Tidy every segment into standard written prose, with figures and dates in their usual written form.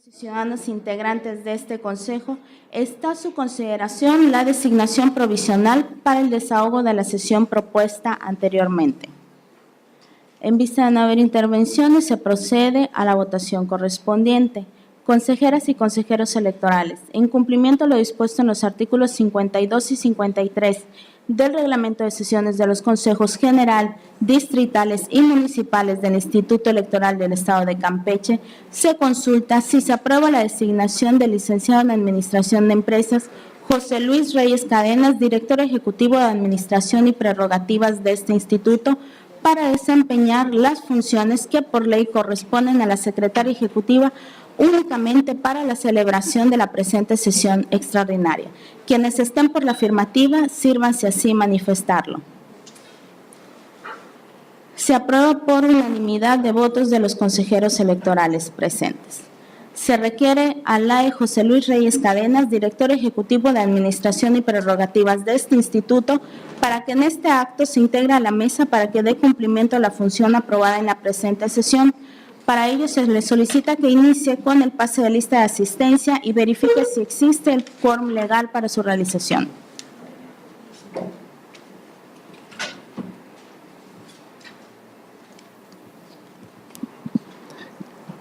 y ciudadanos integrantes de este Consejo, está a su consideración la designación provisional para el desahogo de la sesión propuesta anteriormente. En vista de no haber intervenciones, se procede a la votación correspondiente. Consejeras y consejeros electorales, en cumplimiento de lo dispuesto en los artículos 52 y 53 del Reglamento de Sesiones de los Consejos General, Distritales y Municipales del Instituto Electoral del Estado de Campeche, se consulta si se aprueba la designación del licenciado en Administración de Empresas José Luis Reyes Cadenas, director ejecutivo de Administración y Prerrogativas de este instituto, para desempeñar las funciones que por ley corresponden a la secretaria ejecutiva únicamente para la celebración de la presente sesión extraordinaria. Quienes estén por la afirmativa, sírvanse así manifestarlo. Se aprueba por unanimidad de votos de los consejeros electorales presentes. Se requiere al AE José Luis Reyes Cadenas, director ejecutivo de Administración y Prerrogativas de este instituto, para que en este acto se integre a la mesa para que dé cumplimiento a la función aprobada en la presente sesión. Para ello se le solicita que inicie con el pase de lista de asistencia y verifique si existe el quórum legal para su realización.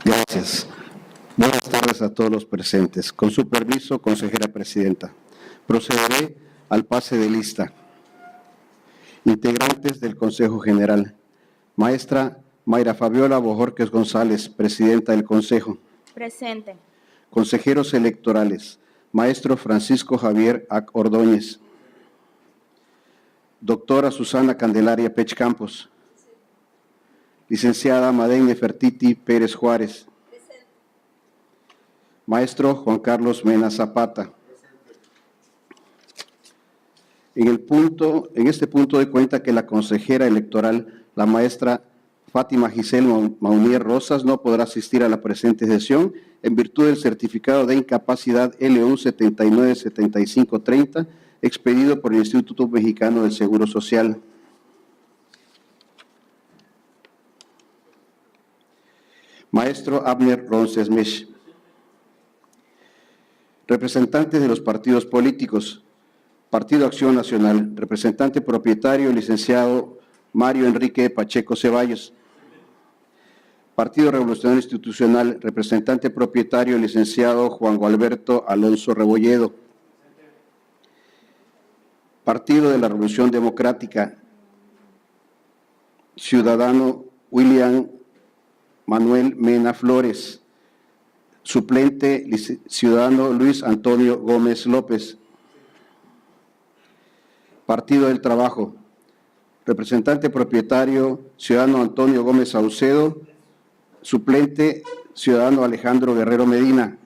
Gracias. Buenas tardes a todos los presentes. Con su permiso, consejera presidenta, procederé al pase de lista. Integrantes del Consejo General. Maestra Mayra Fabiola Bojorquez González, presidenta del Consejo. Presente. Consejeros electorales. Maestro Francisco Javier Ac Ordóñez. Doctora Susana Candelaria Pech Campos. Licenciada Madén Nefertiti Pérez Juárez. Maestro Juan Carlos Mena Zapata. En este punto doy cuenta que la consejera electoral, la maestra Fátima Giselle Maunier Rosas, no podrá asistir a la presente sesión en virtud del certificado de incapacidad L1 797530 expedido por el Instituto Mexicano del Seguro Social. Maestro Abner Roncesmech. Representantes de los partidos políticos. Partido Acción Nacional, representante propietario, licenciado Mario Enrique Pacheco Ceballos. Partido Revolucionario Institucional, representante propietario, licenciado Juan Gualberto Alonso Rebolledo. Partido de la Revolución Democrática, ciudadano William Manuel Mena Flores. Suplente, ciudadano Luis Antonio Gómez López. Partido del Trabajo, representante propietario, ciudadano Antonio Gómez Saucedo. Suplente, ciudadano Alejandro Guerrero Medina.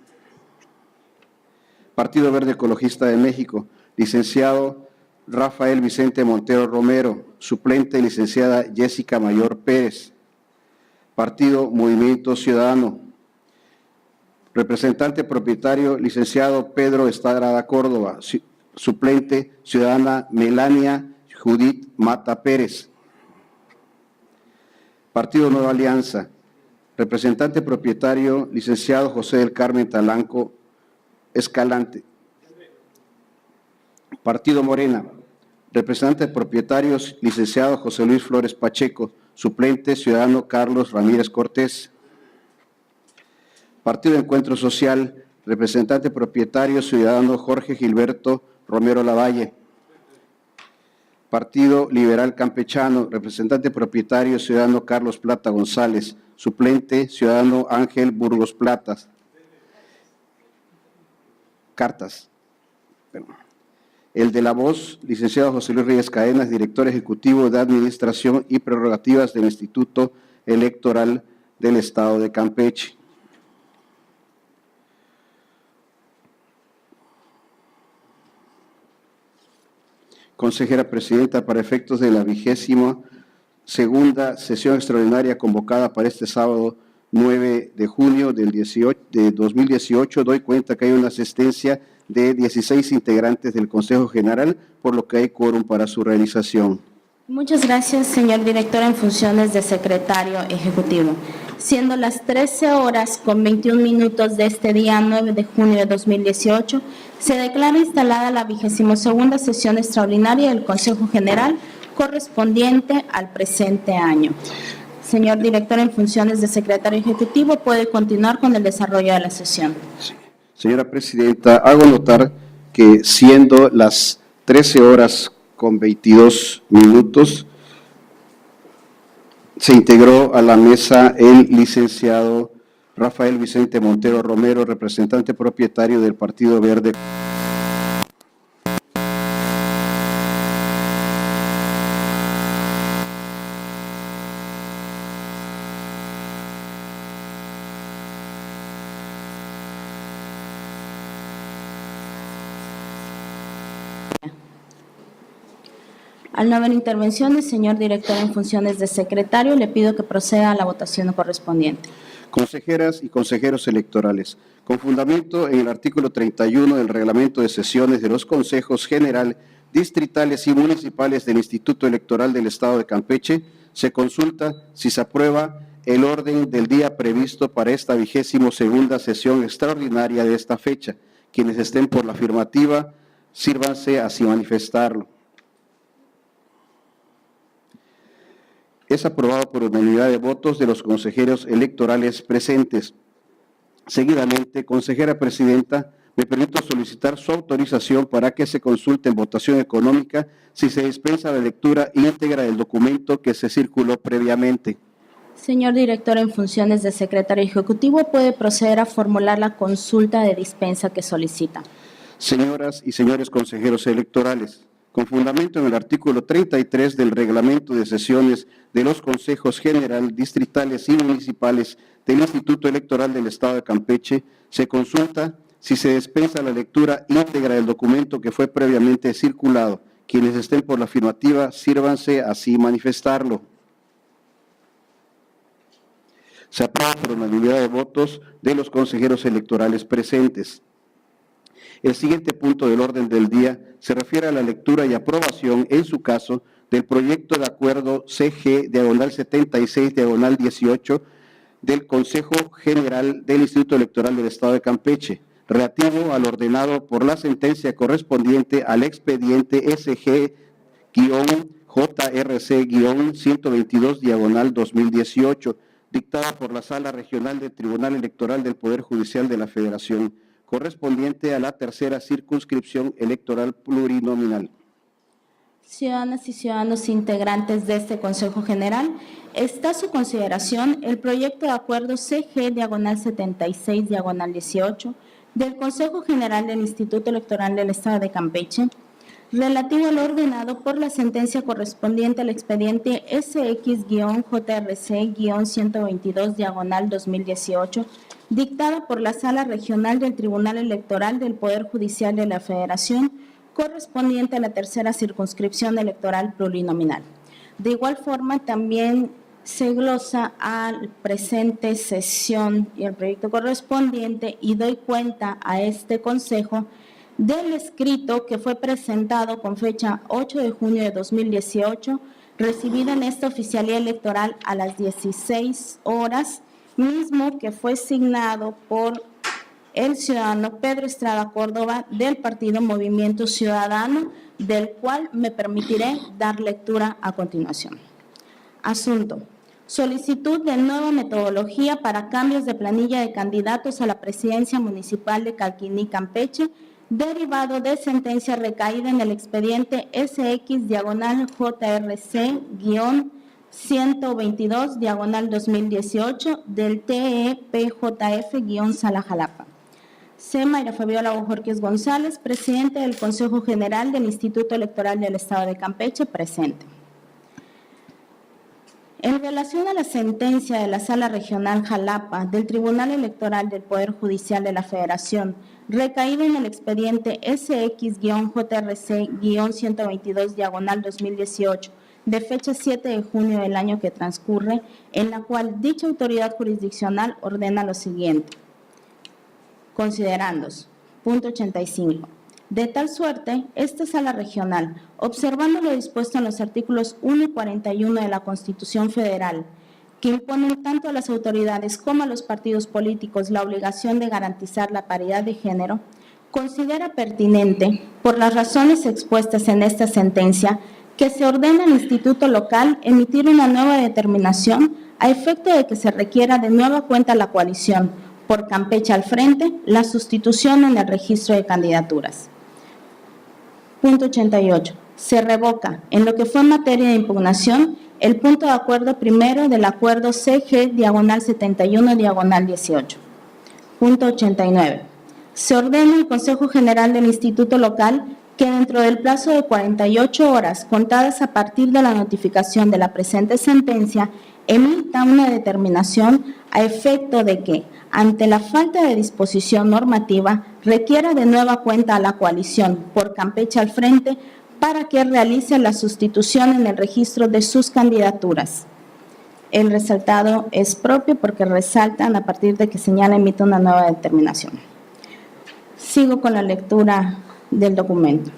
Partido Verde Ecologista de México, licenciado Rafael Vicente Montero Romero. Suplente, licenciada Jessica Mayor Pérez. Partido Movimiento Ciudadano, representante propietario, licenciado Pedro Estrada Córdoba. Suplente, ciudadana Melania Judith Mata Pérez. Partido Nueva Alianza, representante propietario, licenciado José del Carmen Talanco Escalante. Partido Morena, representante propietarios, licenciado José Luis Flores Pacheco. Suplente, ciudadano Carlos Ramírez Cortés. Partido Encuentro Social, representante propietario, ciudadano Jorge Gilberto Romero Lavalle. Partido Liberal Campechano, representante propietario, ciudadano Carlos Plata González. Suplente, ciudadano Ángel Burgos Platas. Cartas. El de la Voz, licenciado José Luis Reyes Cadenas, director ejecutivo de Administración y Prerrogativas del Instituto Electoral del Estado de Campeche. Consejera presidenta, para efectos de la 22ª sesión extraordinaria convocada para este sábado 9 de junio de 2018, doy cuenta que hay una asistencia de 16 integrantes del Consejo General, por lo que hay quórum para su realización. Muchas gracias, señor director en funciones de secretario ejecutivo. siendo las 13 horas con 21 minutos de este día 9 de junio de 2018, se declara instalada la 22ª sesión extraordinaria del Consejo General correspondiente al presente año. Señor director, en funciones de secretario ejecutivo, puede continuar con el desarrollo de la sesión. Sí. Señora Presidenta, hago notar que siendo las 13 horas con 22 minutos, se integró a la mesa el licenciado Rafael Vicente Montero Romero, representante propietario del Partido Verde. Al no haber intervenciones, señor director, en funciones de secretario, le pido que proceda a la votación correspondiente. Consejeras y consejeros electorales, con fundamento en el artículo 31 del Reglamento de Sesiones de los Consejos General, Distritales y Municipales del Instituto Electoral del Estado de Campeche, se consulta si se aprueba el orden del día previsto para esta 22ª sesión extraordinaria de esta fecha. Quienes estén por la afirmativa, sírvanse así manifestarlo. Es aprobado por unanimidad de votos de los consejeros electorales presentes. Seguidamente, consejera presidenta, me permito solicitar su autorización para que se consulte en votación económica si se dispensa la lectura íntegra del documento que se circuló previamente. Señor director, en funciones de secretario ejecutivo, puede proceder a formular la consulta de dispensa que solicita. Señoras y señores consejeros electorales, con fundamento en el artículo 33 del Reglamento de Sesiones de los Consejos General, Distritales y Municipales del Instituto Electoral del Estado de Campeche, se consulta si se dispensa la lectura íntegra del documento que fue previamente circulado. Quienes estén por la afirmativa, sírvanse así manifestarlo. Se aprueba por unanimidad de votos de los consejeros electorales presentes. El siguiente punto del orden del día se refiere a la lectura y aprobación, en su caso, del proyecto de acuerdo CG-76-18 del Consejo General del Instituto Electoral del Estado de Campeche, relativo al ordenado por la sentencia correspondiente al expediente SG-JRC-122-2018, dictada por la Sala Regional del Tribunal Electoral del Poder Judicial de la Federación, correspondiente a la tercera circunscripción electoral plurinominal. Ciudadanas y ciudadanos integrantes de este Consejo General, está a su consideración el proyecto de acuerdo CG-76-18 del Consejo General del Instituto Electoral del Estado de Campeche, relativo al ordenado por la sentencia correspondiente al expediente SX-JRC-122-2018, dictada por la Sala Regional del Tribunal Electoral del Poder Judicial de la Federación, correspondiente a la tercera circunscripción electoral plurinominal. De igual forma, también se glosa al presente sesión y el proyecto correspondiente y doy cuenta a este Consejo del escrito que fue presentado con fecha 8 de junio de 2018, recibido en esta oficialía electoral a las 16 horas, mismo que fue signado por el ciudadano Pedro Estrada Córdoba del Partido Movimiento Ciudadano, del cual me permitiré dar lectura a continuación. Asunto: solicitud de nueva metodología para cambios de planilla de candidatos a la presidencia municipal de Calquiní, Campeche, derivado de sentencia recaída en el expediente SX-JRC-122-2018 del TEPJF-Sala-Jalapa. C. Mayra Fabiola Bojorquez González, presidente del Consejo General del Instituto Electoral del Estado de Campeche, presente. En relación a la sentencia de la Sala Regional Jalapa del Tribunal Electoral del Poder Judicial de la Federación, recaída en el expediente SX-JRC-122-2018, de fecha 7 de junio del año que transcurre, en la cual dicha autoridad jurisdiccional ordena lo siguiente. Considerandos. Punto 85. De tal suerte, esta Sala Regional, observando lo dispuesto en los artículos 1 y 41 de la Constitución Federal, que imponen tanto a las autoridades como a los partidos políticos la obligación de garantizar la paridad de género, considera pertinente, por las razones expuestas en esta sentencia, que se ordene al Instituto Local emitir una nueva determinación a efecto de que se requiera de nueva cuenta a la coalición, por Campeche al frente, la sustitución en el registro de candidaturas. Punto 88. Se revoca, en lo que fue materia de impugnación, el punto de acuerdo primero del acuerdo CG/71/18. Punto 89. Se ordena al Consejo General del Instituto Local que dentro del plazo de 48 horas contadas a partir de la notificación de la presente sentencia, emita una determinación a efecto de que, ante la falta de disposición normativa, requiera de nueva cuenta a la coalición por Campeche al frente para que realice la sustitución en el registro de sus candidaturas. El resaltado es propio porque resaltan a partir de que señala emite una nueva determinación. Sigo con la lectura del documento.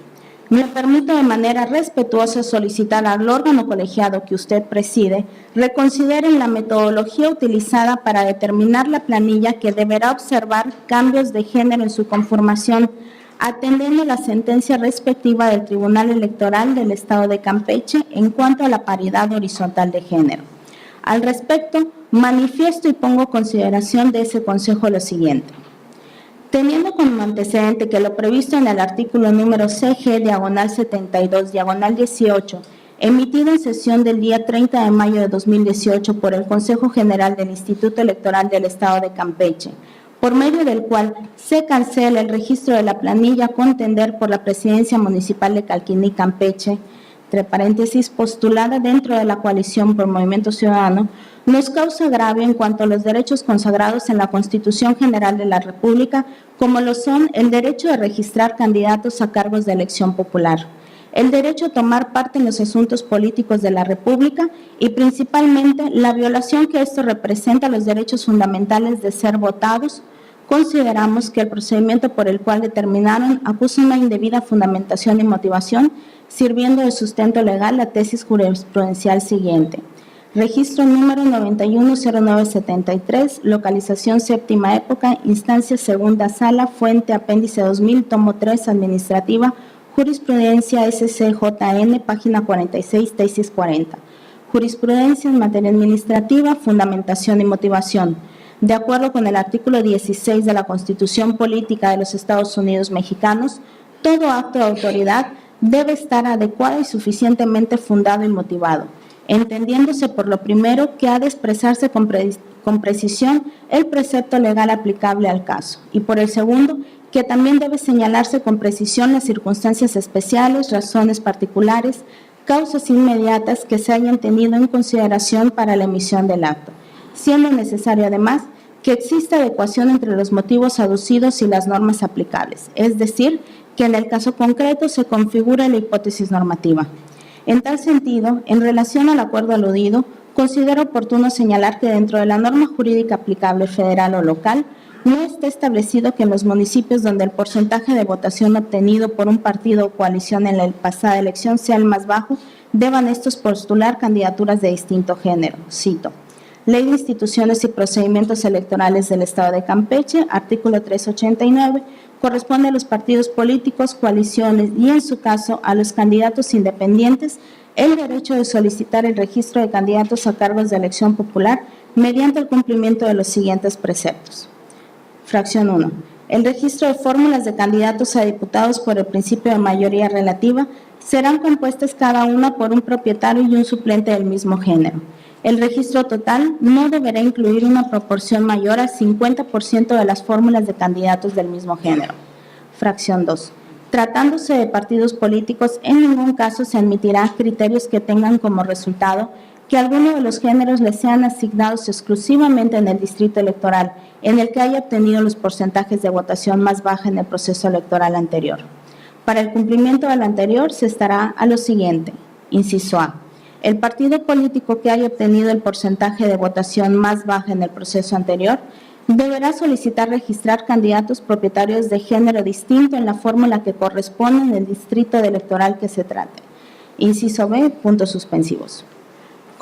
Me permito de manera respetuosa solicitar al órgano colegiado que usted preside reconsideren la metodología utilizada para determinar la planilla que deberá observar cambios de género en su conformación, atendiendo la sentencia respectiva del Tribunal Electoral del Estado de Campeche en cuanto a la paridad horizontal de género. Al respecto, manifiesto y pongo consideración de ese Consejo lo siguiente. Teniendo como antecedente que lo previsto en el artículo número CG/72/18, emitido en sesión del día 30 de mayo de 2018 por el Consejo General del Instituto Electoral del Estado de Campeche, por medio del cual se cancela el registro de la planilla a contender por la Presidencia Municipal de Calquiní, Campeche, entre paréntesis, postulada dentro de la coalición por Movimiento Ciudadano, nos causa agravio en cuanto a los derechos consagrados en la Constitución General de la República, como lo son el derecho de registrar candidatos a cargos de elección popular, el derecho a tomar parte en los asuntos políticos de la República y principalmente la violación que esto representa a los derechos fundamentales de ser votados. Consideramos que el procedimiento por el cual determinaron acusa una indebida fundamentación y motivación, sirviendo de sustento legal la tesis jurisprudencial siguiente. Registro número 910973, localización séptima época, instancia segunda sala, fuente apéndice 2000, tomo 3, administrativa, jurisprudencia SCJN, página 46, tesis 40. Jurisprudencia en materia administrativa, fundamentación y motivación. De acuerdo con el artículo 16 de la Constitución Política de los Estados Unidos Mexicanos, todo acto de autoridad debe estar adecuado y suficientemente fundado y motivado, entendiéndose por lo primero que ha de expresarse con precisión el precepto legal aplicable al caso, y por el segundo, que también debe señalarse con precisión las circunstancias especiales, razones particulares, causas inmediatas que se hayan tenido en consideración para la emisión del acto, siendo necesario además que exista adecuación entre los motivos aducidos y las normas aplicables, es decir, que en el caso concreto se configure la hipótesis normativa. En tal sentido, en relación al acuerdo aludido, considero oportuno señalar que dentro de la norma jurídica aplicable federal o local, no está establecido que en los municipios donde el porcentaje de votación obtenido por un partido o coalición en la pasada elección sea el más bajo, deban estos postular candidaturas de distinto género. Cito. Ley de Instituciones y Procedimientos Electorales del Estado de Campeche, artículo 389, corresponde a los partidos políticos, coaliciones y, en su caso, a los candidatos independientes, el derecho de solicitar el registro de candidatos a cargos de elección popular mediante el cumplimiento de los siguientes preceptos. Fracción 1. El registro de fórmulas de candidatos a diputados por el principio de mayoría relativa serán compuestas cada una por un propietario y un suplente del mismo género. El registro total no deberá incluir una proporción mayor al 50% de las fórmulas de candidatos del mismo género. Fracción 2. Tratándose de partidos políticos, en ningún caso se admitirá criterios que tengan como resultado que alguno de los géneros les sean asignados exclusivamente en el distrito electoral, en el que haya obtenido los porcentajes de votación más baja en el proceso electoral anterior. Para el cumplimiento del anterior se estará a lo siguiente. Inciso A. El partido político que haya obtenido el porcentaje de votación más baja en el proceso anterior deberá solicitar registrar candidatos propietarios de género distinto en la fórmula que corresponde en el distrito electoral que se trate. Inciso B, puntos suspensivos.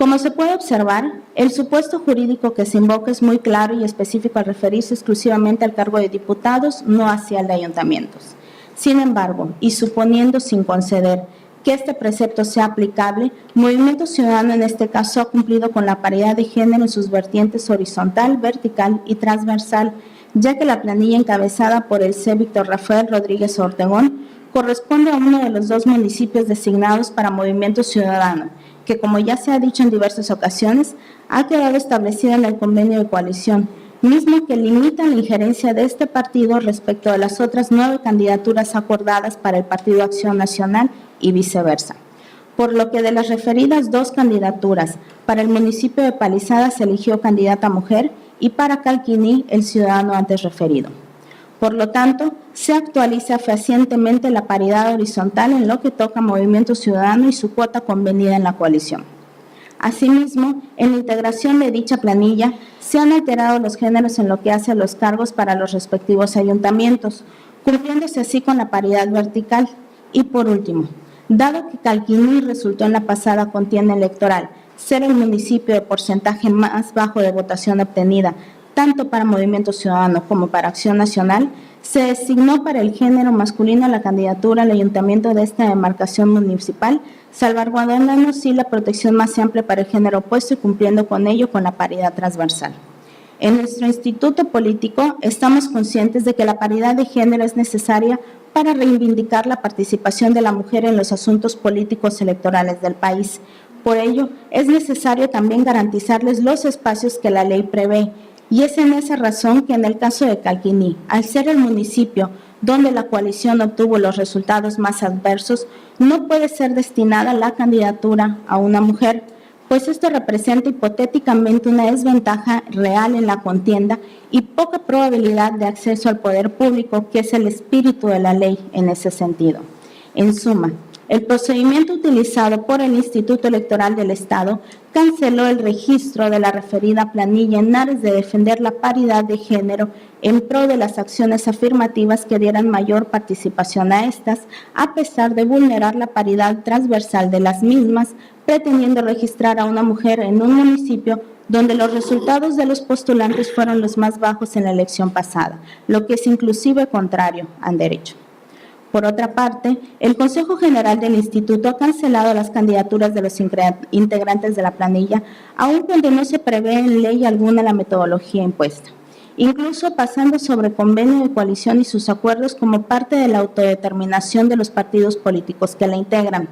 Como se puede observar, el supuesto jurídico que se invoca es muy claro y específico al referirse exclusivamente al cargo de diputados, no hacia el de ayuntamientos. Sin embargo, y suponiendo sin conceder que este precepto sea aplicable, Movimiento Ciudadano en este caso ha cumplido con la paridad de género en sus vertientes horizontal, vertical y transversal, ya que la planilla encabezada por el C. Víctor Rafael Rodríguez Ortegón corresponde a uno de los 2 municipios designados para Movimiento Ciudadano, que, como ya se ha dicho en diversas ocasiones, ha quedado establecido en el convenio de coalición, mismo que limita la injerencia de este partido respecto de las otras 9 candidaturas acordadas para el Partido Acción Nacional y viceversa. Por lo que de las referidas 2 candidaturas, para el municipio de Palizadas se eligió candidata mujer y para Calquiní el ciudadano antes referido. Por lo tanto, se actualiza fehacientemente la paridad horizontal en lo que toca a Movimiento Ciudadano y su cuota convenida en la coalición. Asimismo, en la integración de dicha planilla, se han alterado los géneros en lo que hace a los cargos para los respectivos ayuntamientos, cumpliéndose así con la paridad vertical. Y por último, dado que Calquiní resultó en la pasada contienda electoral ser el municipio de porcentaje más bajo de votación obtenida, tanto para Movimiento Ciudadano como para Acción Nacional, se designó para el género masculino la candidatura al ayuntamiento de esta demarcación municipal, salvaguardando así la protección más amplia para el género opuesto y cumpliendo con ello con la paridad transversal. En nuestro instituto político estamos conscientes de que la paridad de género es necesaria para reivindicar la participación de la mujer en los asuntos políticos electorales del país. Por ello, es necesario también garantizarles los espacios que la ley prevé, y es en esa razón que en el caso de Calquiní, al ser el municipio donde la coalición obtuvo los resultados más adversos, no puede ser destinada la candidatura a una mujer, pues esto representa hipotéticamente una desventaja real en la contienda y poca probabilidad de acceso al poder público, que es el espíritu de la ley en ese sentido. En suma, el procedimiento utilizado por el Instituto Electoral del Estado canceló el registro de la referida planilla en aras de defender la paridad de género en pro de las acciones afirmativas que dieran mayor participación a estas, a pesar de vulnerar la paridad transversal de las mismas, pretendiendo registrar a una mujer en un municipio donde los resultados de los postulantes fueron los más bajos en la elección pasada, lo que es inclusive contrario al derecho. Por otra parte, el Consejo General del Instituto ha cancelado las candidaturas de los integrantes de la planilla, aun cuando no se prevé en ley alguna la metodología impuesta, incluso pasando sobre convenio de coalición y sus acuerdos como parte de la autodeterminación de los partidos políticos que la integran.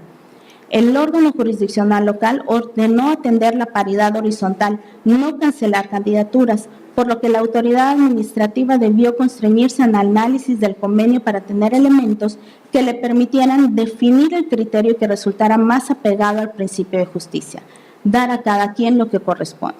El órgano jurisdiccional local ordenó atender la paridad horizontal, no cancelar candidaturas, por lo que la autoridad administrativa debió constreñirse al análisis del convenio para tener elementos que le permitieran definir el criterio que resultara más apegado al principio de justicia, dar a cada quien lo que corresponda.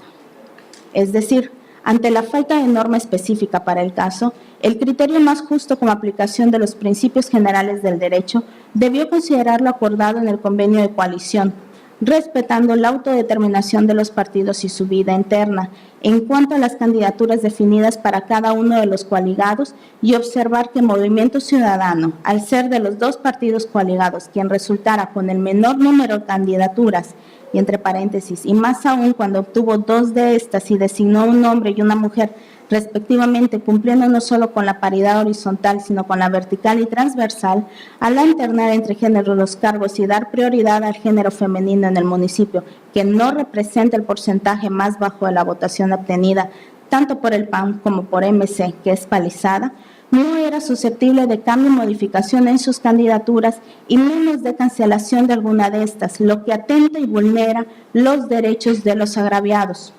Es decir, ante la falta de norma específica para el caso, el criterio más justo como aplicación de los principios generales del derecho debió considerar lo acordado en el convenio de coalición, respetando la autodeterminación de los partidos y su vida interna, en cuanto a las candidaturas definidas para cada uno de los coaligados, y observar que Movimiento Ciudadano, al ser de los 2 partidos coaligados quien resultara con el menor número de candidaturas, y entre paréntesis, y más aún cuando obtuvo 2 de estas y designó un hombre y una mujer respectivamente, cumpliendo no solo con la paridad horizontal, sino con la vertical y transversal, al alternar entre géneros los cargos y dar prioridad al género femenino en el municipio, que no representa el porcentaje más bajo de la votación obtenida, tanto por el PAN como por MC, que es Palizada, no era susceptible de cambio o modificación en sus candidaturas y menos de cancelación de alguna de estas, lo que atenta y vulnera los derechos de los agraviados.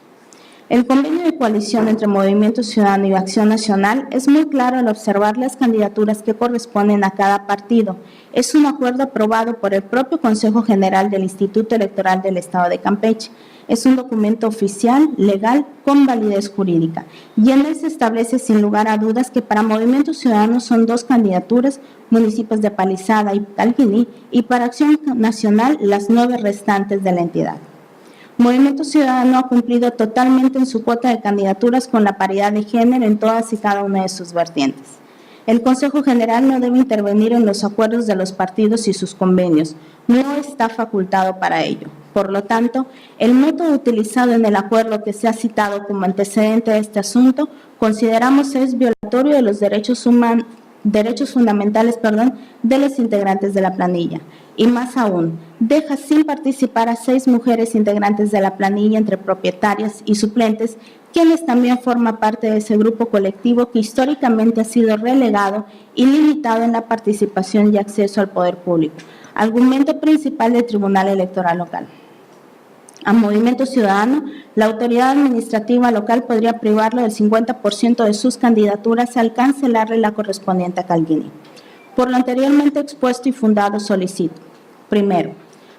El convenio de coalición entre Movimiento Ciudadano y Acción Nacional es muy claro al observar las candidaturas que corresponden a cada partido. Es un acuerdo aprobado por el propio Consejo General del Instituto Electoral del Estado de Campeche. Es un documento oficial, legal, con validez jurídica. Y en él se establece sin lugar a dudas que para Movimiento Ciudadano son 2 candidaturas, municipios de Palizada y Calquiní, y para Acción Nacional las 9 restantes de la entidad. Movimiento Ciudadano ha cumplido totalmente en su cuota de candidaturas con la paridad de género en todas y cada una de sus vertientes. El Consejo General no debe intervenir en los acuerdos de los partidos y sus convenios. No está facultado para ello. Por lo tanto, el método utilizado en el acuerdo que se ha citado como antecedente de este asunto, consideramos es violatorio de los derechos fundamentales de los integrantes de la planilla. Y más aún, deja sin participar a 6 mujeres integrantes de la planilla entre propietarias y suplentes, quienes también forman parte de ese grupo colectivo que históricamente ha sido relegado y limitado en la participación y acceso al poder público. Argumento principal del Tribunal Electoral Local. A Movimiento Ciudadano, la autoridad administrativa local podría privarlo del 50% de sus candidaturas al cancelarle la correspondiente a Calquini. Por lo anteriormente expuesto y fundado, solicito: primero,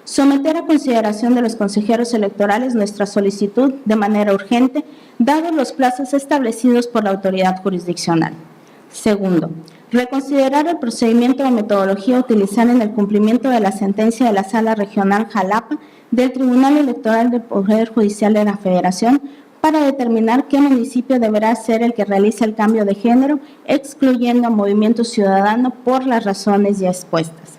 someter a consideración de los consejeros electorales nuestra solicitud de manera urgente, dados los plazos establecidos por la autoridad jurisdiccional. Segundo, reconsiderar el procedimiento o metodología a utilizar en el cumplimiento de la sentencia de la Sala Regional Jalapa del Tribunal Electoral del Poder Judicial de la Federación para determinar qué municipio deberá ser el que realice el cambio de género, excluyendo a Movimiento Ciudadano por las razones ya expuestas.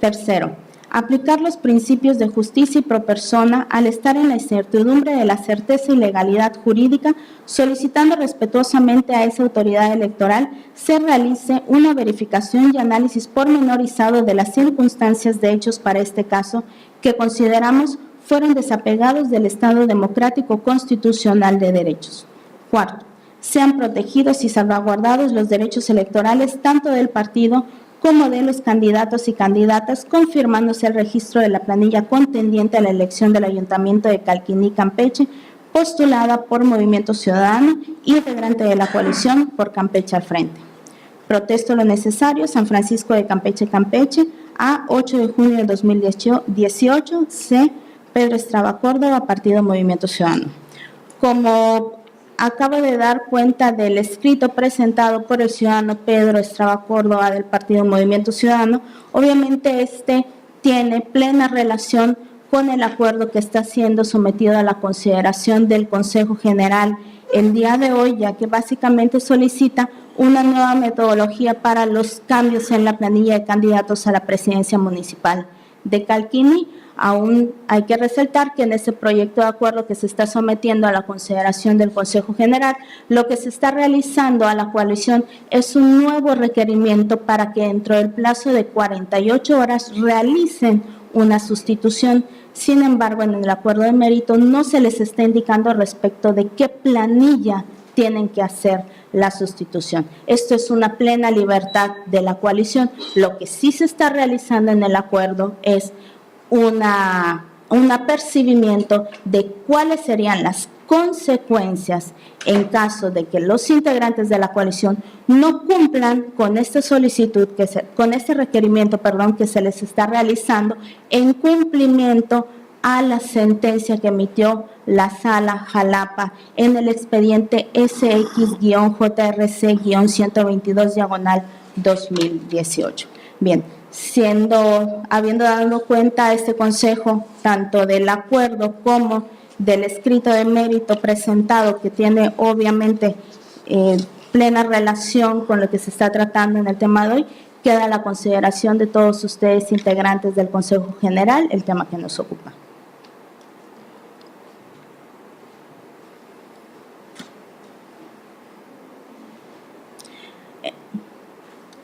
Tercero, aplicar los principios de justicia y pro persona al estar en la incertidumbre de la certeza y legalidad jurídica, solicitando respetuosamente a esa autoridad electoral se realice una verificación y análisis pormenorizado de las circunstancias de hechos para este caso, que consideramos fueron desapegados del Estado democrático constitucional de derechos. Cuarto, sean protegidos y salvaguardados los derechos electorales tanto del partido como de los candidatos y candidatas, confirmándose el registro de la planilla contendiente a la elección del Ayuntamiento de Calquini, Campeche, postulada por Movimiento Ciudadano, integrante de la coalición por Campeche al Frente. Protesto lo necesario, San Francisco de Campeche, Campeche, a 8 de junio de 2018, C. Pedro Estraba Córdoba, Partido Movimiento Ciudadano. Como acabo de dar cuenta del escrito presentado por el ciudadano Pedro Estraba Córdoba del Partido Movimiento Ciudadano, obviamente este tiene plena relación con el acuerdo que está siendo sometido a la consideración del Consejo General el día de hoy, ya que básicamente solicita una nueva metodología para los cambios en la planilla de candidatos a la presidencia municipal de Calquini. Aún hay que resaltar que en ese proyecto de acuerdo que se está sometiendo a la consideración del Consejo General, lo que se está realizando a la coalición es un nuevo requerimiento para que dentro del plazo de 48 horas realicen una sustitución. Sin embargo, en el acuerdo de mérito no se les está indicando respecto de qué planilla tienen que hacer la sustitución. Esto es una plena libertad de la coalición. Lo que sí se está realizando en el acuerdo es un apercibimiento de cuáles serían las consecuencias en caso de que los integrantes de la coalición no cumplan con esta solicitud, con este requerimiento, que se les está realizando en cumplimiento a la sentencia que emitió la Sala Jalapa en el expediente SX-JRC-122/2018. Bien, habiendo dado cuenta a este Consejo tanto del acuerdo como del escrito de mérito presentado, que tiene obviamente plena relación con lo que se está tratando en el tema de hoy, queda a la consideración de todos ustedes, integrantes del Consejo General, el tema que nos ocupa.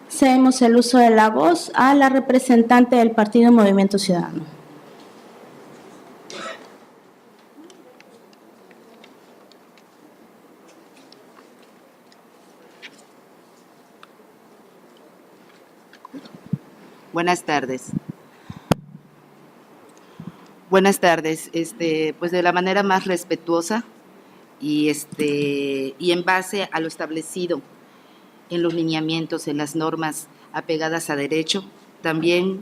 Cedemos el uso de la voz a la representante del Partido Movimiento Ciudadano. Buenas tardes. Buenas tardes. Pues de la manera más respetuosa y en base a lo establecido en los lineamientos, en las normas apegadas a derecho. También,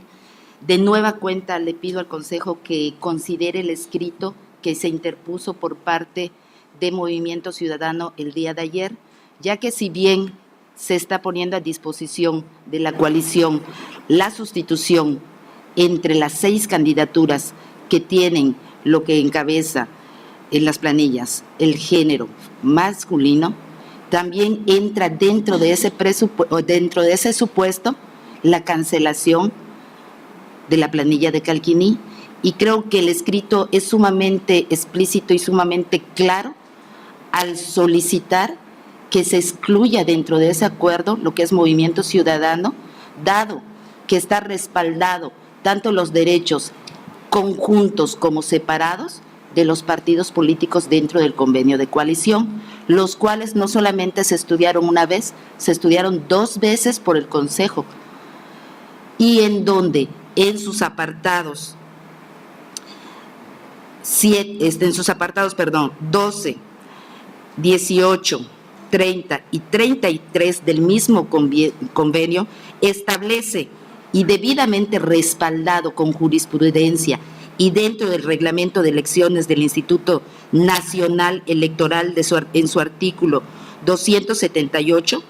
de nueva cuenta, le pido al Consejo que considere el escrito que se interpuso por parte de Movimiento Ciudadano el día de ayer, ya que si bien se está poniendo a disposición de la coalición la sustitución entre las 6 candidaturas que tienen lo que encabeza en las planillas el género masculino, también entra dentro de ese supuesto la cancelación de la planilla de Calquiní, y creo que el escrito es sumamente explícito y sumamente claro al solicitar que se excluya dentro de ese acuerdo lo que es Movimiento Ciudadano, dado que está respaldado tanto los derechos conjuntos como separados de los partidos políticos dentro del convenio de coalición, los cuales no solamente se estudiaron una vez, se estudiaron 2 veces por el Consejo, y en donde en sus apartados 12, 18, 30 y 33 del mismo convenio establece, y debidamente respaldado con jurisprudencia y dentro del reglamento de elecciones del Instituto Nacional Electoral en su artículo 278,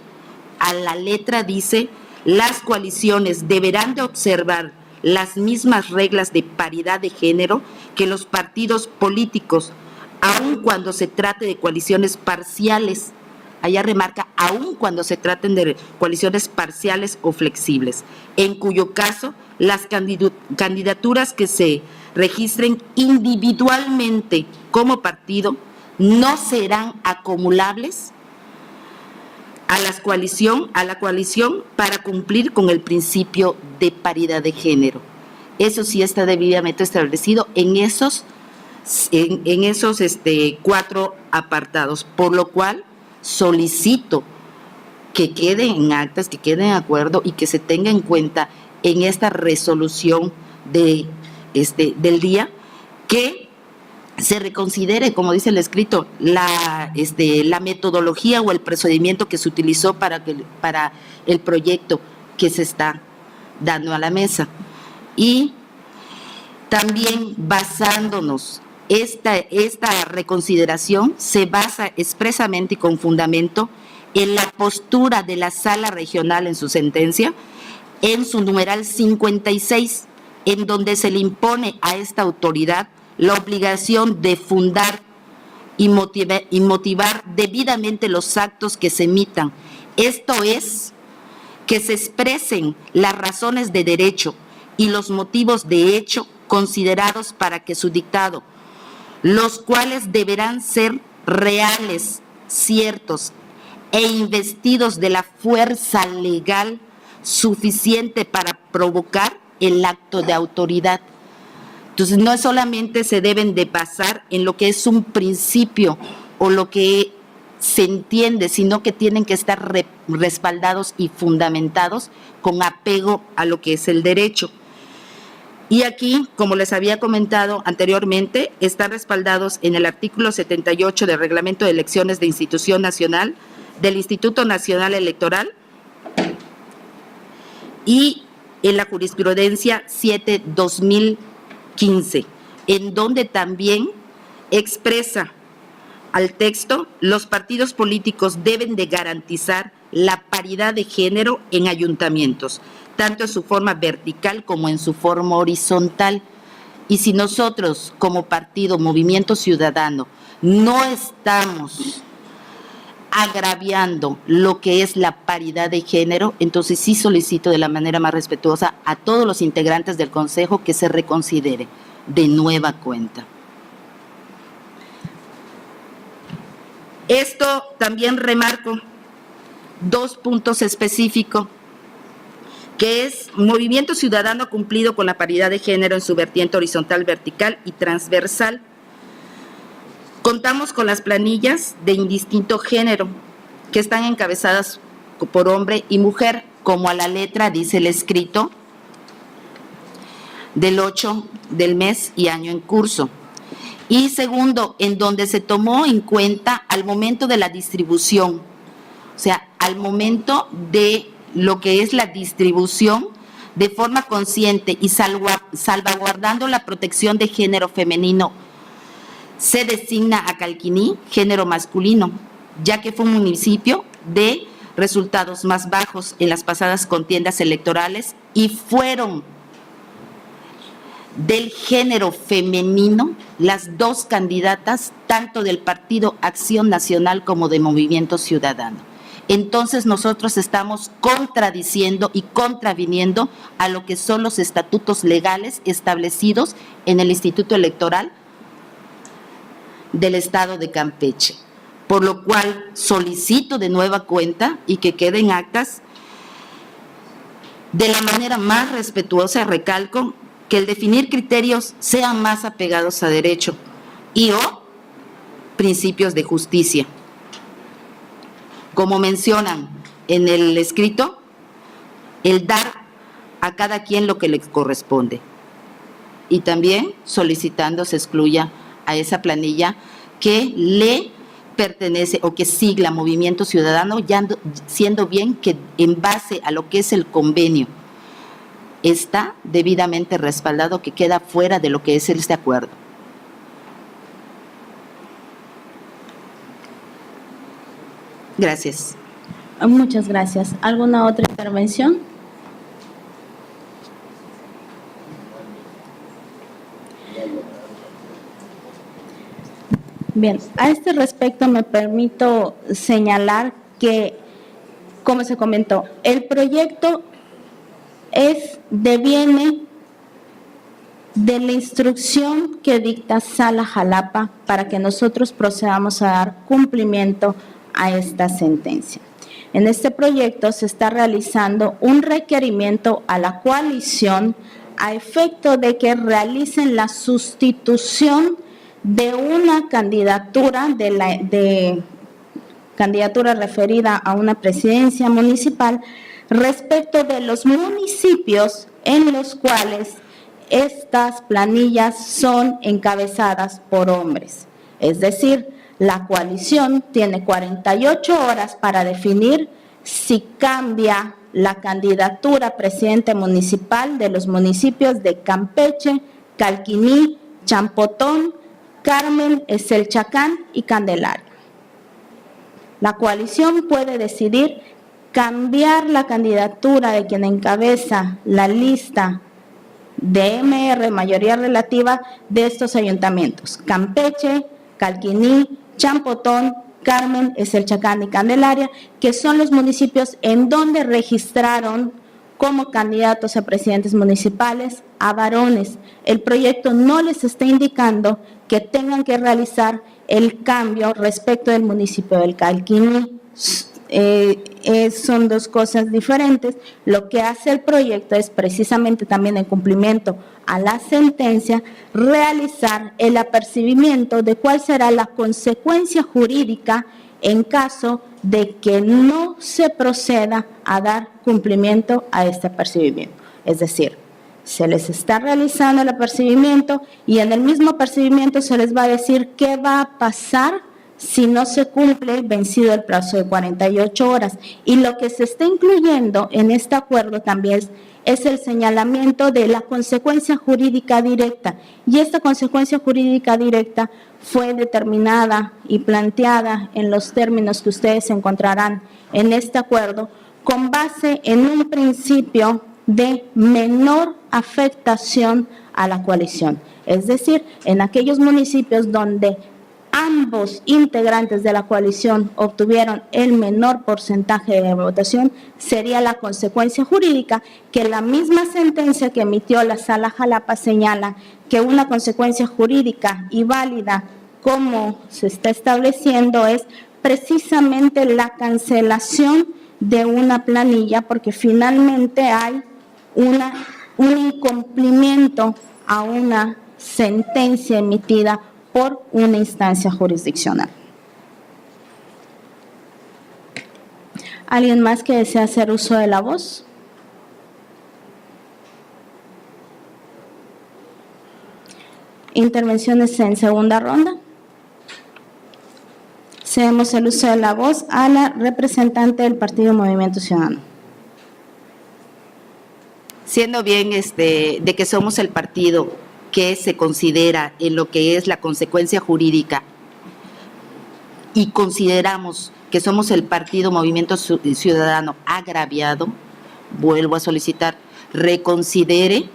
a la letra dice: las coaliciones deberán de observar las mismas reglas de paridad de género que los partidos políticos, aun cuando se trate de coaliciones parciales. Allá remarca, aun cuando se traten de coaliciones parciales o flexibles, en cuyo caso las candidaturas que se registren individualmente como partido no serán acumulables a la coalición para cumplir con el principio de paridad de género. Eso sí está debidamente establecido en esos 4 apartados, por lo cual solicito que quede en actas, que quede en acuerdo y que se tenga en cuenta en esta resolución del día, que se reconsidere, como dice el escrito, la metodología o el procedimiento que se utilizó para el proyecto que se está dando a la mesa. Y también basándonos, esta reconsideración se basa expresamente y con fundamento en la postura de la Sala Regional en su sentencia, en su numeral 56, en donde se le impone a esta autoridad la obligación de fundar y motivar debidamente los actos que se emitan. Esto es, que se expresen las razones de derecho y los motivos de hecho considerados para que su dictado, los cuales deberán ser reales, ciertos e investidos de la fuerza legal suficiente para provocar el acto de autoridad. Entonces, no solamente se deben de basar en lo que es un principio o lo que se entiende, sino que tienen que estar respaldados y fundamentados con apego a lo que es el derecho. Y aquí, como les había comentado anteriormente, están respaldados en el artículo 78 del Reglamento de Elecciones de Institución Nacional del Instituto Nacional Electoral y en la jurisprudencia 7/2015, en donde también expresa al texto: los partidos políticos deben de garantizar la paridad de género en ayuntamientos, tanto en su forma vertical como en su forma horizontal. Y si nosotros, como partido Movimiento Ciudadano, no estamos agraviando lo que es la paridad de género, entonces sí solicito de la manera más respetuosa a todos los integrantes del Consejo que se reconsidere de nueva cuenta. Esto también remarco 2 puntos específicos, que es: Movimiento Ciudadano ha cumplido con la paridad de género en su vertiente horizontal, vertical y transversal. Contamos con las planillas de indistinto género, que están encabezadas por hombre y mujer, como a la letra dice el escrito del 8 del mes y año en curso. Y segundo, en donde se tomó en cuenta al momento de la distribución, o sea, al momento de lo que es la distribución, de forma consciente y salvaguardando la protección de género femenino, se designa a Calquiní género masculino, ya que fue un municipio de resultados más bajos en las pasadas contiendas electorales y fueron del género femenino las dos candidatas, tanto del Partido Acción Nacional como de Movimiento Ciudadano. Entonces nosotros estamos contradiciendo y contraviniendo a lo que son los estatutos legales establecidos en el Instituto Electoral del Estado de Campeche, por lo cual solicito de nueva cuenta y que queden actas de la manera más respetuosa, recalco, que el definir criterios sean más apegados a derecho y o principios de justicia. Como mencionan en el escrito, el dar a cada quien lo que le corresponde. Y también solicitando se excluya a esa planilla que le pertenece o que sigla Movimiento Ciudadano, ya siendo bien que en base a lo que es el convenio está debidamente respaldado, que queda fuera de lo que es este acuerdo. Gracias. Muchas gracias. ¿Alguna otra intervención? Bien, a este respecto me permito señalar que, como se comentó, el proyecto deviene de la instrucción que dicta Sala Jalapa para que nosotros procedamos a dar cumplimiento a esta sentencia. En este proyecto se está realizando un requerimiento a la coalición a efecto de que realicen la sustitución de una candidatura candidatura referida a una presidencia municipal respecto de los municipios en los cuales estas planillas son encabezadas por hombres. Es decir, la coalición tiene 48 horas para definir si cambia la candidatura a presidente municipal de los municipios de Campeche, Calquiní, Champotón, Carmen, Eselchacán y Candelaria. La coalición puede decidir cambiar la candidatura de quien encabeza la lista de MR, mayoría relativa, de estos ayuntamientos: Campeche, Calquiní, Champotón, Carmen, Eselchacán y Candelaria, que son los municipios en donde registraron como candidatos a presidentes municipales a varones. El proyecto no les está indicando que tengan que realizar el cambio respecto del municipio del Calquiní. Son dos cosas diferentes. Lo que hace el proyecto es precisamente también en cumplimiento a la sentencia realizar el apercibimiento de cuál será la consecuencia jurídica en caso de que no se proceda a dar cumplimiento a este apercibimiento. Es decir, se les está realizando el apercibimiento y en el mismo apercibimiento se les va a decir qué va a pasar si no se cumple vencido el plazo de 48 horas. Y lo que se está incluyendo en este acuerdo también es el señalamiento de la consecuencia jurídica directa. Y esta consecuencia jurídica directa fue determinada y planteada en los términos que ustedes encontrarán en este acuerdo, con base en un principio de menor afectación a la coalición. Es decir, en aquellos municipios donde ambos integrantes de la coalición obtuvieron el menor porcentaje de votación, sería la consecuencia jurídica, que la misma sentencia que emitió la Sala Jalapa señala que una consecuencia jurídica y válida, como se está estableciendo, es precisamente la cancelación de una planilla, porque finalmente hay un incumplimiento a una sentencia emitida por una instancia jurisdiccional. ¿Alguien más que desea hacer uso de la voz? Intervenciones en segunda ronda. Cedemos el uso de la voz a la representante del Partido Movimiento Ciudadano. Siendo bien de que somos el partido que se considera en lo que es la consecuencia jurídica y consideramos que somos el partido Movimiento Ciudadano agraviado, vuelvo a solicitar, reconsidere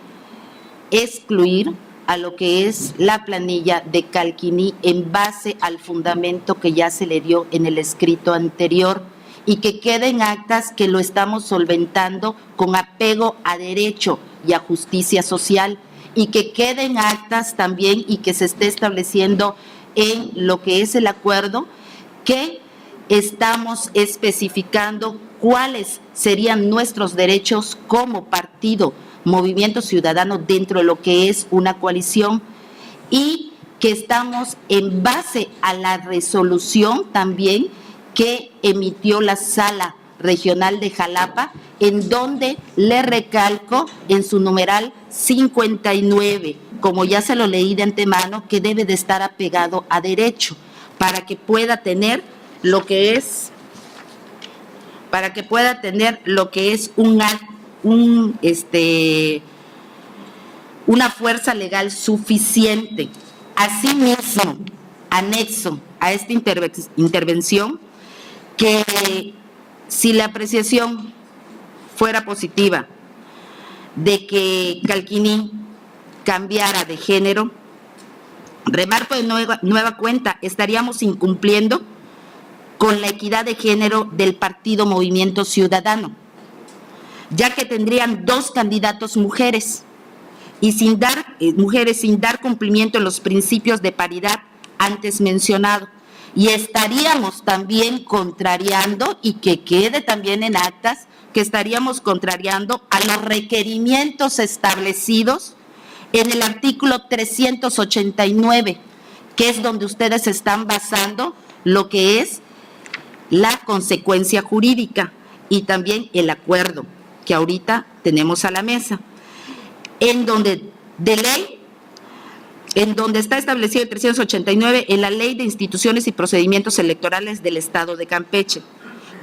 excluir a lo que es la planilla de Calquiní en base al fundamento que ya se le dio en el escrito anterior, y que quede en actas que lo estamos solventando con apego a derecho y a justicia social, y que quede en actas también y que se esté estableciendo en lo que es el acuerdo que estamos especificando cuáles serían nuestros derechos como partido Movimiento Ciudadano dentro de lo que es una coalición, y que estamos en base a la resolución también que emitió la Sala Regional de Jalapa, en donde le recalco en su numeral 59, como ya se lo leí de antemano, que debe de estar apegado a derecho para que pueda tener lo que es, una fuerza legal suficiente. Asimismo, anexo a esta intervención que si la apreciación fuera positiva de que Calquiní cambiara de género, remarco de nueva cuenta, estaríamos incumpliendo con la equidad de género del partido Movimiento Ciudadano, ya que tendrían 2 candidatos mujeres y sin dar cumplimiento en los principios de paridad antes mencionado. Y estaríamos también contrariando, y que quede también en actas, que estaríamos contrariando a los requerimientos establecidos en el artículo 389, que es donde ustedes están basando lo que es la consecuencia jurídica y también el acuerdo que ahorita tenemos a la mesa, en donde está establecido el 389 en la Ley de Instituciones y Procedimientos Electorales del Estado de Campeche,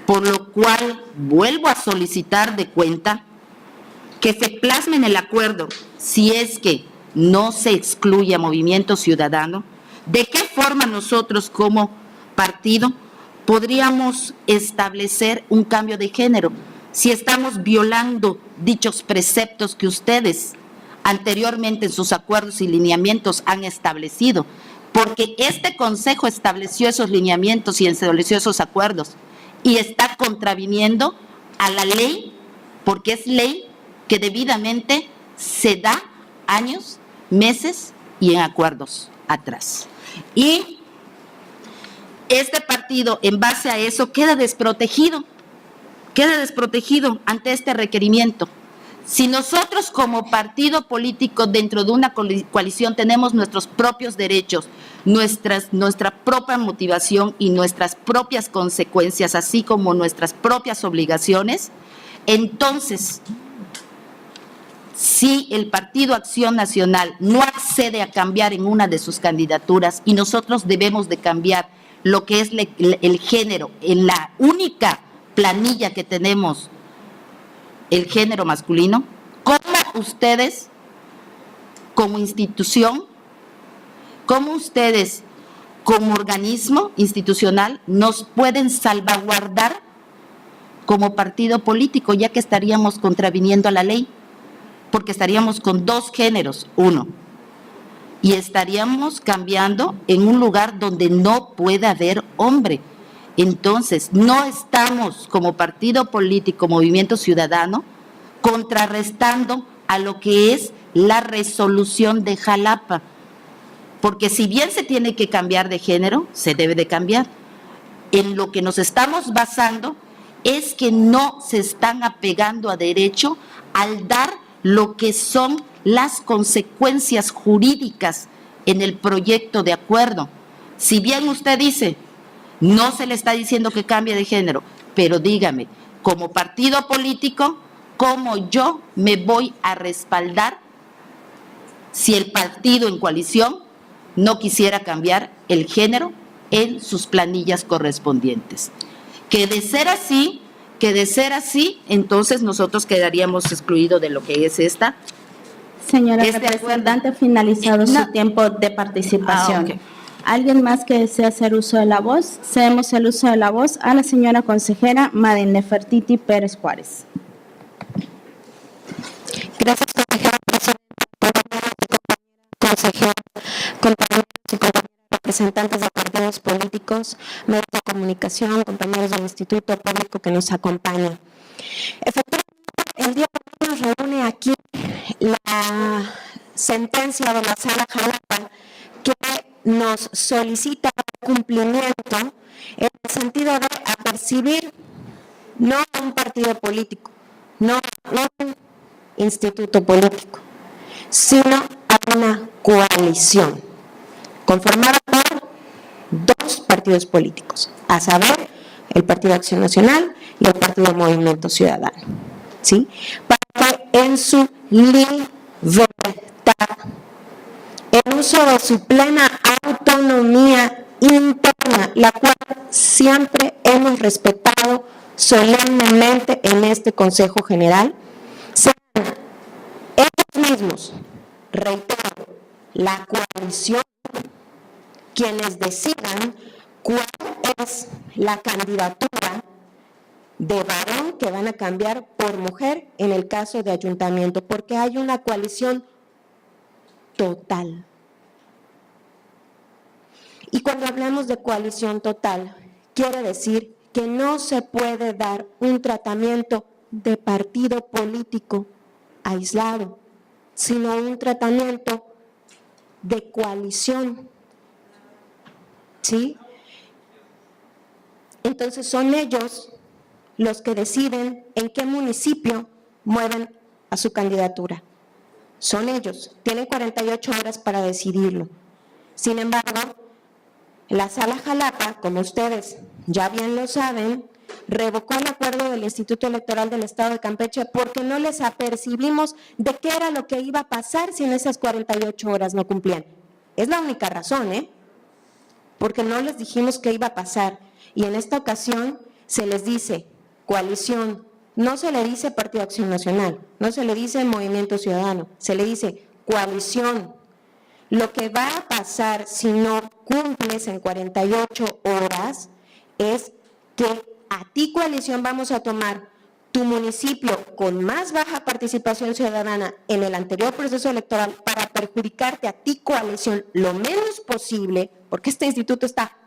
por lo cual vuelvo a solicitar de cuenta que se plasme en el acuerdo, si es que no se excluye a Movimiento Ciudadano, de qué forma nosotros como partido podríamos establecer un cambio de género, si estamos violando dichos preceptos que ustedes anteriormente en sus acuerdos y lineamientos han establecido, porque este Consejo estableció esos lineamientos y estableció esos acuerdos, y está contraviniendo a la ley, porque es ley que debidamente se da años, meses y en acuerdos atrás. Y este partido, en base a eso, queda desprotegido ante este requerimiento. Si nosotros como partido político dentro de una coalición tenemos nuestros propios derechos, nuestra propia motivación y nuestras propias consecuencias, así como nuestras propias obligaciones, entonces, si el Partido Acción Nacional no accede a cambiar en una de sus candidaturas y nosotros debemos de cambiar lo que es el género, en la única planilla que tenemos, el género masculino, ¿cómo ustedes como institución, cómo ustedes como organismo institucional nos pueden salvaguardar como partido político, ya que estaríamos contraviniendo a la ley? Porque estaríamos con 2 géneros, y estaríamos cambiando en un lugar donde no puede haber hombre. Entonces, no estamos como partido político, Movimiento Ciudadano, contrarrestando a lo que es la resolución de Jalapa, porque si bien se tiene que cambiar de género, se debe de cambiar. En lo que nos estamos basando es que no se están apegando a derecho al dar lo que son las consecuencias jurídicas en el proyecto de acuerdo. Si bien usted dice, no se le está diciendo que cambie de género, pero dígame, como partido político, ¿cómo yo me voy a respaldar si el partido en coalición no quisiera cambiar el género en sus planillas correspondientes? Que de ser así, entonces nosotros quedaríamos excluidos de lo que es esta. Señora representante, finalizado su tiempo de participación. Okay. ¿Alguien más que desea hacer uso de la voz? Cedemos el uso de la voz a la señora consejera Madi Nefertiti Pérez Juárez. Gracias, consejera presidenta. representantes de partidos políticos, medios de comunicación, compañeros del Instituto Público que nos acompañan. Efectivamente, el día de hoy nos reúne aquí la sentencia de la Sala Jalapa que nos solicita cumplimiento en el sentido de apercibir no a un partido político, no a un instituto político, sino a una coalición conformada por dos partidos políticos, a saber, el Partido Acción Nacional y el Partido Movimiento Ciudadano, ¿sí? Para que en su libertad, en uso de su plena autonomía interna, la cual siempre hemos respetado solemnemente en este Consejo General, sean ellos mismos, reitero, la coalición, quienes decidan cuál es la candidatura de varón que van a cambiar por mujer en el caso de ayuntamiento, porque hay una coalición total. Y cuando hablamos de coalición total, quiere decir que no se puede dar un tratamiento de partido político aislado, sino un tratamiento de coalición, ¿sí? Entonces son ellos los que deciden en qué municipio mueven a su candidatura. Son ellos, tienen 48 horas para decidirlo. Sin embargo, la Sala Jalapa, como ustedes ya bien lo saben, revocó el acuerdo del Instituto Electoral del Estado de Campeche porque no les apercibimos de qué era lo que iba a pasar si en esas 48 horas no cumplían. Es la única razón, porque no les dijimos qué iba a pasar. Y en esta ocasión se les dice coalición, no se le dice Partido Acción Nacional, no se le dice Movimiento Ciudadano, se le dice coalición. Lo que va a pasar si no cumples en 48 horas es que a ti, coalición, vamos a tomar tu municipio con más baja participación ciudadana en el anterior proceso electoral para perjudicarte a ti, coalición, lo menos posible, porque este instituto está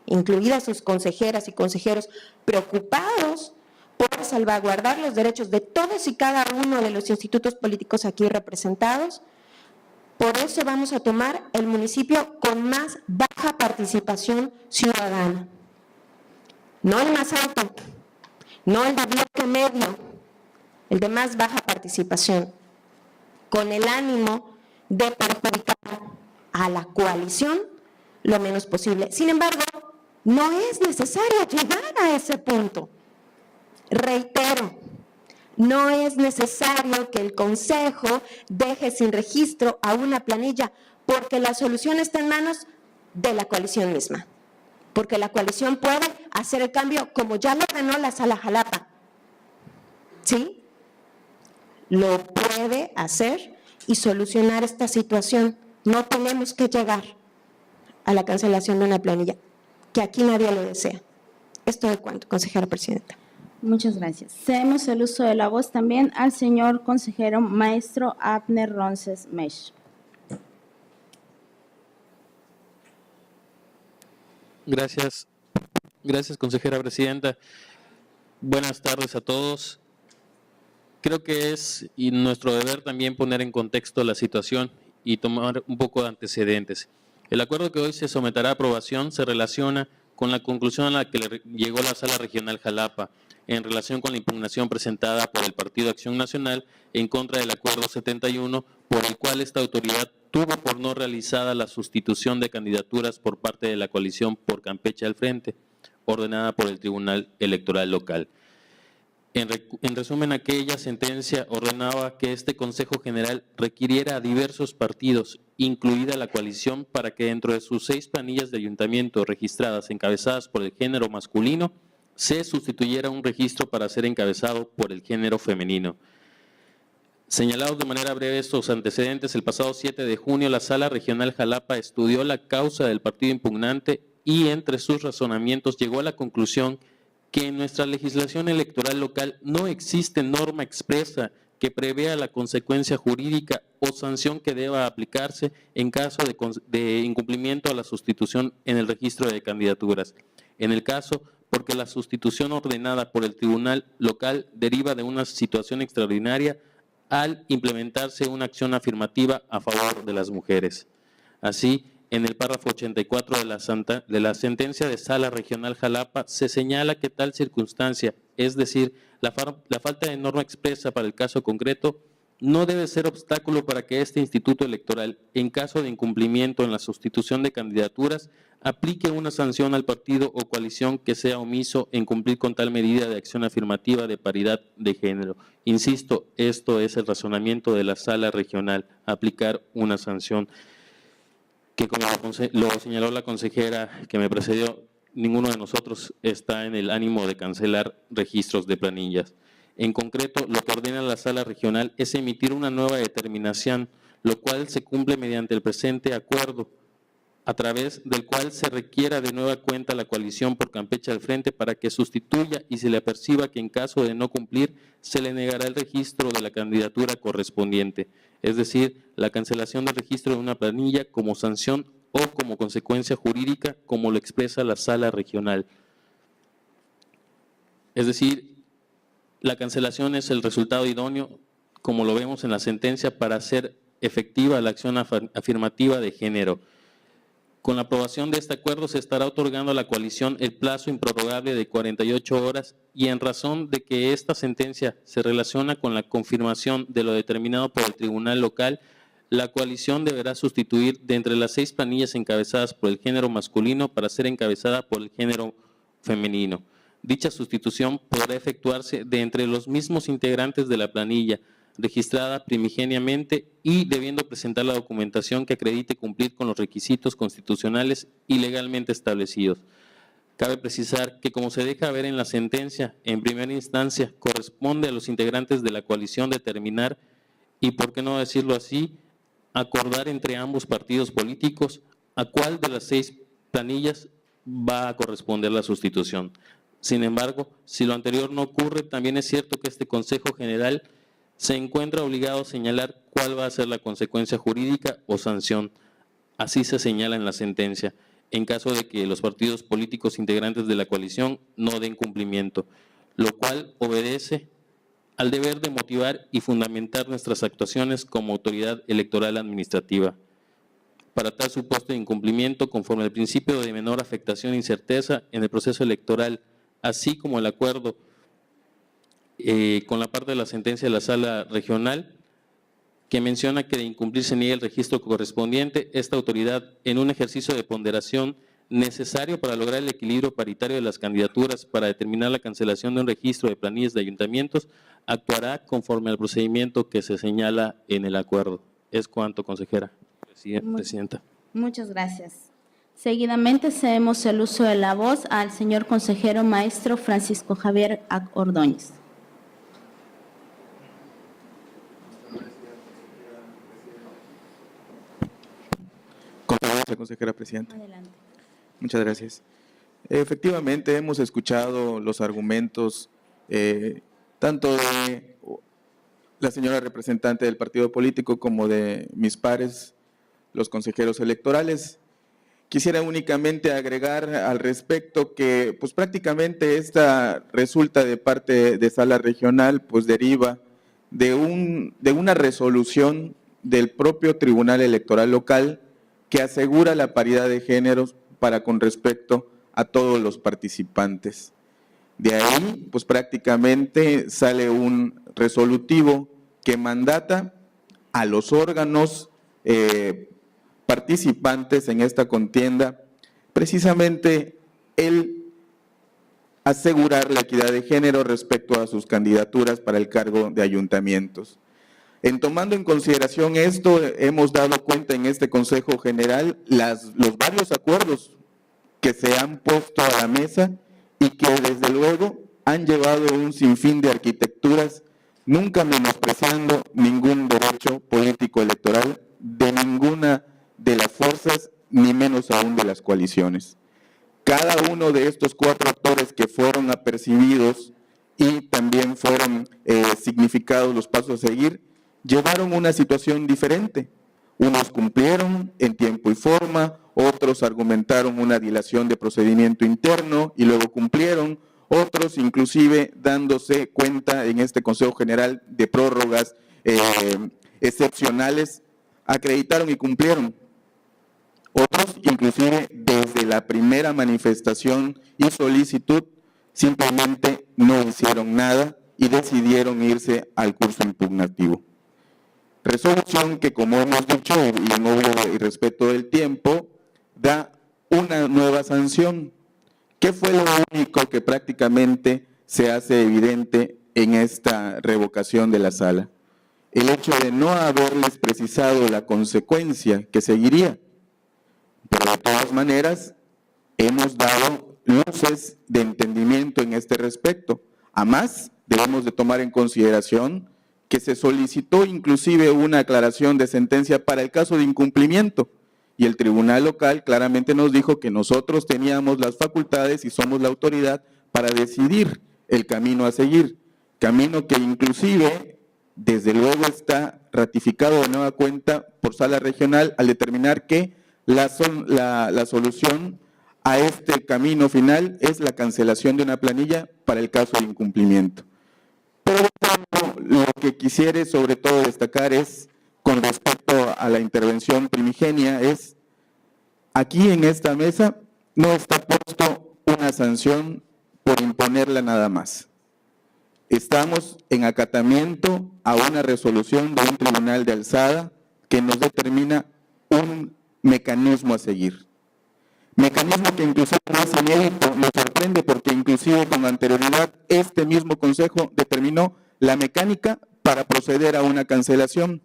incluidas sus consejeras y consejeros preocupados por salvaguardar los derechos de todos y cada uno de los institutos políticos aquí representados. Por eso vamos a tomar el municipio con más baja participación ciudadana. No el más alto, no el de bloque medio, el de más baja participación, con el ánimo de perjudicar a la coalición lo menos posible. Sin embargo, no es necesario llegar a ese punto. Reitero, no es necesario que el Consejo deje sin registro a una planilla porque la solución está en manos de la coalición misma. Porque la coalición puede hacer el cambio como ya lo ordenó la Sala Jalapa. ¿Sí? Lo puede hacer y solucionar esta situación. No tenemos que llegar a la cancelación de una planilla, que aquí nadie lo desea. Esto de cuanto, consejera presidenta. Muchas gracias. Cedemos el uso de la voz también al señor consejero maestro Abner Ronces Mesh. Gracias, consejera presidenta. Buenas tardes a todos. Creo que es nuestro deber también poner en contexto la situación y tomar un poco de antecedentes. El acuerdo que hoy se someterá a aprobación se relaciona con la conclusión a la que llegó la Sala Regional Jalapa en relación con la impugnación presentada por el Partido Acción Nacional en contra del Acuerdo 71, por el cual esta autoridad tuvo por no realizada la sustitución de candidaturas por parte de la coalición por Campeche al Frente, ordenada por el Tribunal Electoral Local. En resumen, aquella sentencia ordenaba que este Consejo General requiriera a diversos partidos, incluida la coalición, para que dentro de sus 6 planillas de ayuntamiento registradas encabezadas por el género masculino, se sustituyera un registro para ser encabezado por el género femenino. Señalados de manera breve estos antecedentes, el pasado 7 de junio la Sala Regional Jalapa estudió la causa del partido impugnante y entre sus razonamientos llegó a la conclusión que en nuestra legislación electoral local no existe norma expresa que prevea la consecuencia jurídica o sanción que deba aplicarse en caso de incumplimiento a la sustitución en el registro de candidaturas. En el caso, porque la sustitución ordenada por el tribunal local deriva de una situación extraordinaria al implementarse una acción afirmativa a favor de las mujeres. Así, en el párrafo 84 de la sentencia de Sala Regional Jalapa se señala que tal circunstancia, es decir, la falta de norma expresa para el caso concreto, no debe ser obstáculo para que este instituto electoral, en caso de incumplimiento en la sustitución de candidaturas, aplique una sanción al partido o coalición que sea omiso en cumplir con tal medida de acción afirmativa de paridad de género. Insisto, esto es el razonamiento de la Sala Regional, aplicar una sanción que, como lo señaló la consejera que me precedió, ninguno de nosotros está en el ánimo de cancelar registros de planillas. En concreto, lo que ordena la Sala Regional es emitir una nueva determinación, lo cual se cumple mediante el presente acuerdo, a través del cual se requiera de nueva cuenta la coalición por Campeche al Frente para que sustituya y se le aperciba que en caso de no cumplir se le negará el registro de la candidatura correspondiente, es decir, la cancelación del registro de una planilla como sanción o como consecuencia jurídica, como lo expresa la Sala Regional. Es decir, la cancelación es el resultado idóneo, como lo vemos en la sentencia, para hacer efectiva la acción afirmativa de género. Con la aprobación de este acuerdo se estará otorgando a la coalición el plazo improrrogable de 48 horas y en razón de que esta sentencia se relaciona con la confirmación de lo determinado por el tribunal local, la coalición deberá sustituir de entre las 6 planillas encabezadas por el género masculino para ser encabezada por el género femenino. Dicha sustitución podrá efectuarse de entre los mismos integrantes de la planilla, registrada primigeniamente y debiendo presentar la documentación que acredite cumplir con los requisitos constitucionales y legalmente establecidos. Cabe precisar que, como se deja ver en la sentencia, en primera instancia corresponde a los integrantes de la coalición determinar y, por qué no decirlo así, acordar entre ambos partidos políticos a cuál de las 6 planillas va a corresponder la sustitución. Sin embargo, si lo anterior no ocurre, también es cierto que este Consejo General se encuentra obligado a señalar cuál va a ser la consecuencia jurídica o sanción. Así se señala en la sentencia, en caso de que los partidos políticos integrantes de la coalición no den cumplimiento, lo cual obedece al deber de motivar y fundamentar nuestras actuaciones como autoridad electoral administrativa. Para tal supuesto de incumplimiento, conforme al principio de menor afectación e incerteza en el proceso electoral, así como el acuerdo con la parte de la sentencia de la Sala Regional, que menciona que de incumplir se niega el registro correspondiente, esta autoridad, en un ejercicio de ponderación necesario para lograr el equilibrio paritario de las candidaturas para determinar la cancelación de un registro de planillas de ayuntamientos, actuará conforme al procedimiento que se señala en el acuerdo. Es cuanto, consejera. Presidenta. Muchas gracias. Seguidamente cedemos el uso de la voz al señor consejero maestro Francisco Javier Ordóñez. Consejera presidenta. Adelante. Muchas gracias. Efectivamente, hemos escuchado los argumentos tanto de la señora representante del partido político como de mis pares, los consejeros electorales. Quisiera únicamente agregar al respecto que pues prácticamente esta resulta de parte de Sala Regional, pues deriva de una resolución del propio Tribunal Electoral Local que asegura la paridad de géneros para con respecto a todos los participantes. De ahí, pues prácticamente sale un resolutivo que mandata a los órganos participantes en esta contienda, precisamente el asegurar la equidad de género respecto a sus candidaturas para el cargo de ayuntamientos. Tomando en consideración esto, hemos dado cuenta en este Consejo General los varios acuerdos que se han puesto a la mesa y que desde luego han llevado un sinfín de arquitecturas, nunca menospreciando ningún derecho político electoral de ninguna de las fuerzas, ni menos aún de las coaliciones. Cada uno de estos 4 actores que fueron apercibidos y también fueron significados los pasos a seguir, llevaron una situación diferente. Unos cumplieron en tiempo y forma, otros argumentaron una dilación de procedimiento interno y luego cumplieron, otros inclusive dándose cuenta en este Consejo General de prórrogas excepcionales, acreditaron y cumplieron. Otros inclusive desde la primera manifestación y solicitud simplemente no hicieron nada y decidieron irse al curso impugnativo. Resolución que, como hemos dicho, y en obvio y respeto del tiempo, da una nueva sanción. ¿Qué fue lo único que prácticamente se hace evidente en esta revocación de la sala? El hecho de no haberles precisado la consecuencia que seguiría. Pero de todas maneras, hemos dado luces de entendimiento en este respecto. A más, debemos de tomar en consideración que se solicitó inclusive una aclaración de sentencia para el caso de incumplimiento, y el tribunal local claramente nos dijo que nosotros teníamos las facultades y somos la autoridad para decidir el camino a seguir, camino que inclusive desde luego está ratificado de nueva cuenta por sala regional al determinar que la solución a este camino final es la cancelación de una planilla para el caso de incumplimiento. Pero lo que quisiera sobre todo destacar es, con respecto a la intervención primigenia, es aquí en esta mesa no está puesto una sanción por imponerla nada más. Estamos en acatamiento a una resolución de un tribunal de alzada que nos determina un mecanismo a seguir. Mecanismo que inclusive no es inédito, nos sorprende porque inclusive con anterioridad este mismo Consejo determinó la mecánica para proceder a una cancelación.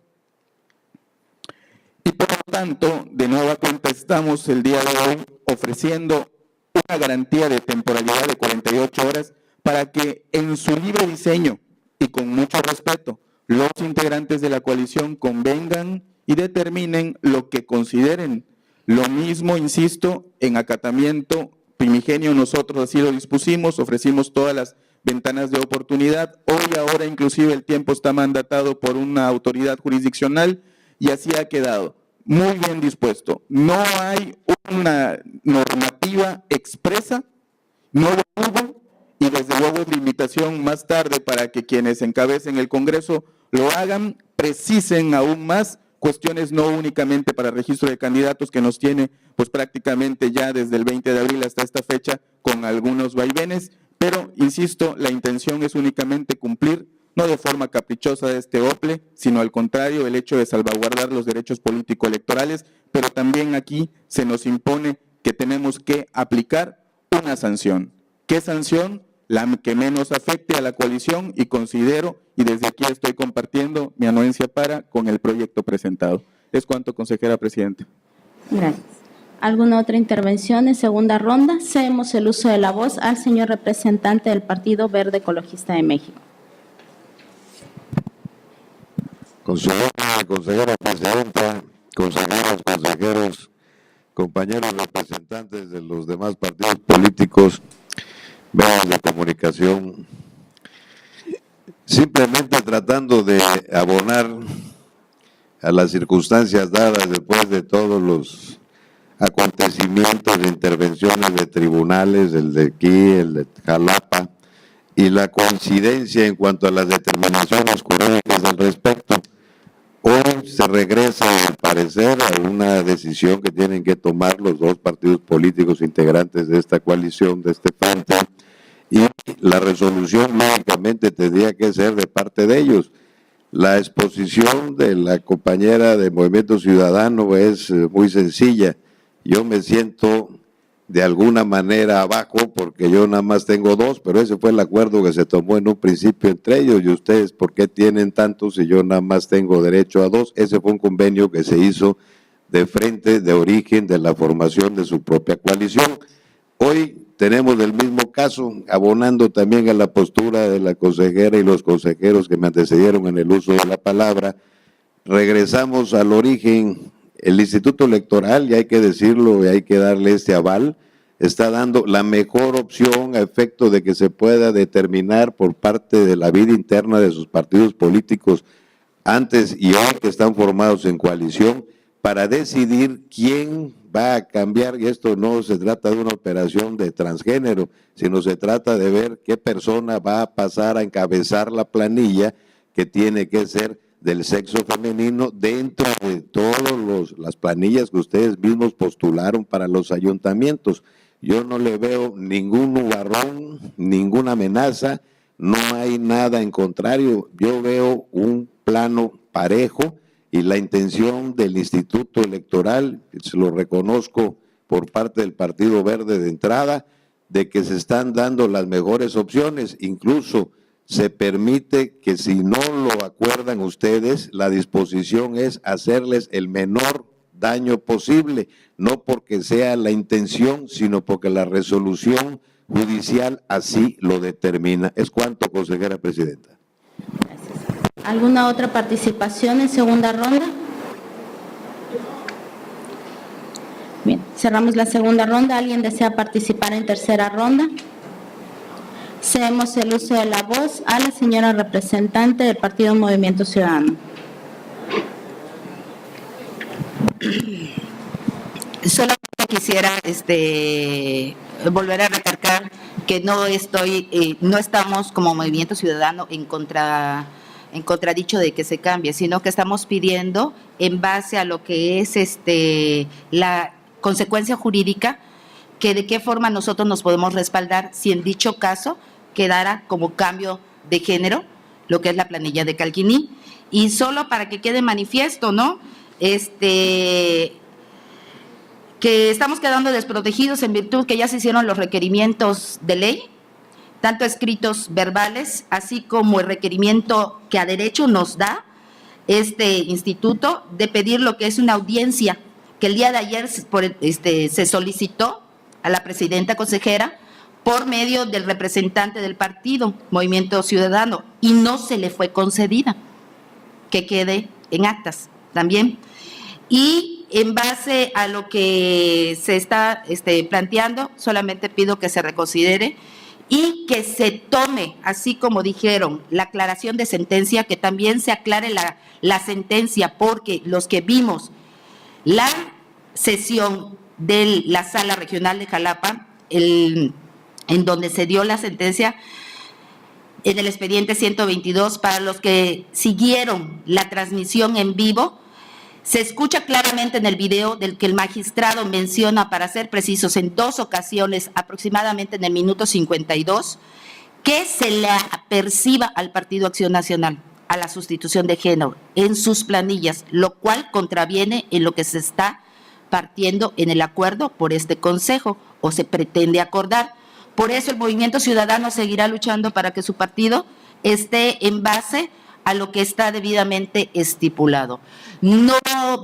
Y por lo tanto, de nueva cuenta, estamos el día de hoy ofreciendo una garantía de temporalidad de 48 horas para que en su libre diseño y con mucho respeto, los integrantes de la coalición convengan y determinen lo que consideren. Lo mismo, insisto, en acatamiento primigenio nosotros así lo dispusimos, ofrecimos todas las ventanas de oportunidad. Hoy, ahora, inclusive el tiempo está mandatado por una autoridad jurisdiccional y así ha quedado. Muy bien dispuesto. No hay una normativa expresa, no lo hubo, y desde luego es la invitación más tarde para que quienes encabecen el Congreso lo hagan, precisen aún más cuestiones no únicamente para registro de candidatos que nos tiene pues prácticamente ya desde el 20 de abril hasta esta fecha con algunos vaivenes, pero insisto, la intención es únicamente cumplir, no de forma caprichosa de este OPLE, sino al contrario, el hecho de salvaguardar los derechos político-electorales, pero también aquí se nos impone que tenemos que aplicar una sanción. ¿Qué sanción? La que menos afecte a la coalición y considero, y desde aquí estoy compartiendo mi anuencia con el proyecto presentado. Es cuanto, consejera presidenta. Gracias. ¿Alguna otra intervención en segunda ronda? Cedemos el uso de la voz al señor representante del Partido Verde Ecologista de México. Consejera presidenta, consejeras, consejeros, compañeros representantes de los demás partidos políticos, medios de comunicación, simplemente tratando de abonar a las circunstancias dadas después de todos los acontecimientos de intervenciones de tribunales, el de aquí, el de Jalapa, y la coincidencia en cuanto a las determinaciones jurídicas al respecto. Hoy se regresa, al parecer, a una decisión que tienen que tomar los dos partidos políticos integrantes de esta coalición, de este frente, y la resolución lógicamente tendría que ser de parte de ellos. La exposición de la compañera de Movimiento Ciudadano es muy sencilla. Yo me siento de alguna manera abajo porque yo nada más tengo dos, pero ese fue el acuerdo que se tomó en un principio entre ellos. Y ustedes, ¿por qué tienen tantos y yo nada más tengo derecho a dos? Ese fue un convenio que se hizo de frente, de origen, de la formación de su propia coalición. Hoy tenemos el mismo caso, abonando también a la postura de la consejera y los consejeros que me antecedieron en el uso de la palabra. Regresamos al origen. El Instituto Electoral, y hay que decirlo, y hay que darle este aval, está dando la mejor opción a efecto de que se pueda determinar por parte de la vida interna de sus partidos políticos antes y hoy que están formados en coalición para decidir quién va a cambiar, y esto no se trata de una operación de transgénero, sino se trata de ver qué persona va a pasar a encabezar la planilla que tiene que ser del sexo femenino dentro de todas las planillas que ustedes mismos postularon para los ayuntamientos. Yo no le veo ningún nubarrón, ninguna amenaza, no hay nada en contrario, yo veo un plano parejo y la intención del Instituto Electoral, se lo reconozco por parte del Partido Verde de entrada, de que se están dando las mejores opciones, incluso se permite que si no lo acuerdan ustedes, la disposición es hacerles el menor daño posible, no porque sea la intención, sino porque la resolución judicial así lo determina. Es cuanto, consejera presidenta. ¿Alguna otra participación en segunda ronda? Bien, cerramos la segunda ronda. ¿Alguien desea participar en tercera ronda? Cedemos el uso de la voz a la señora representante del Partido Movimiento Ciudadano. Solamente quisiera volver a recalcar que no estamos como Movimiento Ciudadano en contradicho de que se cambie, sino que estamos pidiendo en base a lo que es la consecuencia jurídica, que de qué forma nosotros nos podemos respaldar si en dicho caso quedara como cambio de género, lo que es la planilla de Calquiní. Y solo para que quede manifiesto, ¿no? Que estamos quedando desprotegidos en virtud que ya se hicieron los requerimientos de ley, tanto escritos verbales, así como el requerimiento que a derecho nos da este instituto de pedir lo que es una audiencia, que el día de ayer se solicitó a la presidenta consejera por medio del representante del partido, Movimiento Ciudadano, y no se le fue concedida, que quede en actas también. Y en base a lo que se está planteando, solamente pido que se reconsidere y que se tome, así como dijeron, la aclaración de sentencia, que también se aclare la sentencia, porque los que vimos la sesión de la Sala Regional de Jalapa, en donde se dio la sentencia, en el expediente 122, para los que siguieron la transmisión en vivo, se escucha claramente en el video del que el magistrado menciona, para ser precisos, en 2 ocasiones, aproximadamente en el minuto 52, que se le aperciba al Partido Acción Nacional a la sustitución de género en sus planillas, lo cual contraviene en lo que se está partiendo en el acuerdo por este consejo, o se pretende acordar. Por eso el Movimiento Ciudadano seguirá luchando para que su partido esté en base a lo que está debidamente estipulado. No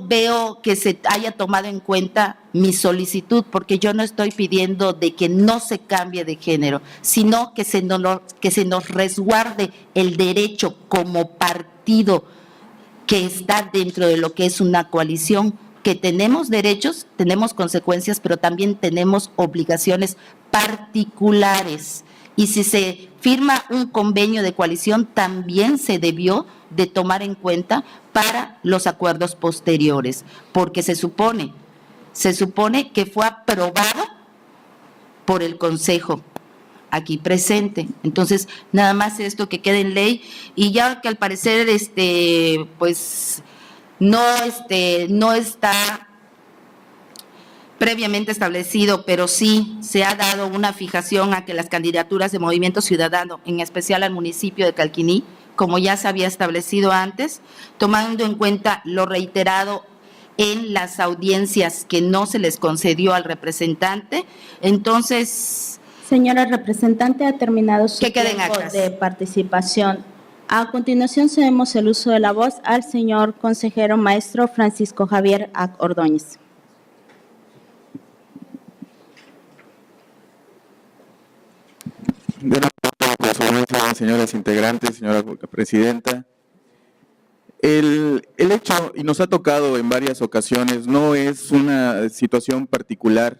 veo que se haya tomado en cuenta mi solicitud, porque yo no estoy pidiendo de que no se cambie de género, sino que se nos resguarde el derecho como partido que está dentro de lo que es una coalición, que tenemos derechos, tenemos consecuencias, pero también tenemos obligaciones particulares. Y si se firma un convenio de coalición, también se debió de tomar en cuenta para los acuerdos posteriores, porque se supone que fue aprobado por el Consejo aquí presente. Entonces, nada más esto que quede en ley, y ya que al parecer pues no está previamente establecido, pero sí se ha dado una fijación a que las candidaturas de Movimiento Ciudadano, en especial al municipio de Calquiní, como ya se había establecido antes, tomando en cuenta lo reiterado en las audiencias que no se les concedió al representante. Entonces, señora representante, ha terminado su que queden tiempo actas de participación. A continuación, cedemos el uso de la voz al señor consejero maestro Francisco Javier Ordóñez. Buenas tardes, señoras integrantes, señora presidenta. El hecho, y nos ha tocado en varias ocasiones, no es una situación particular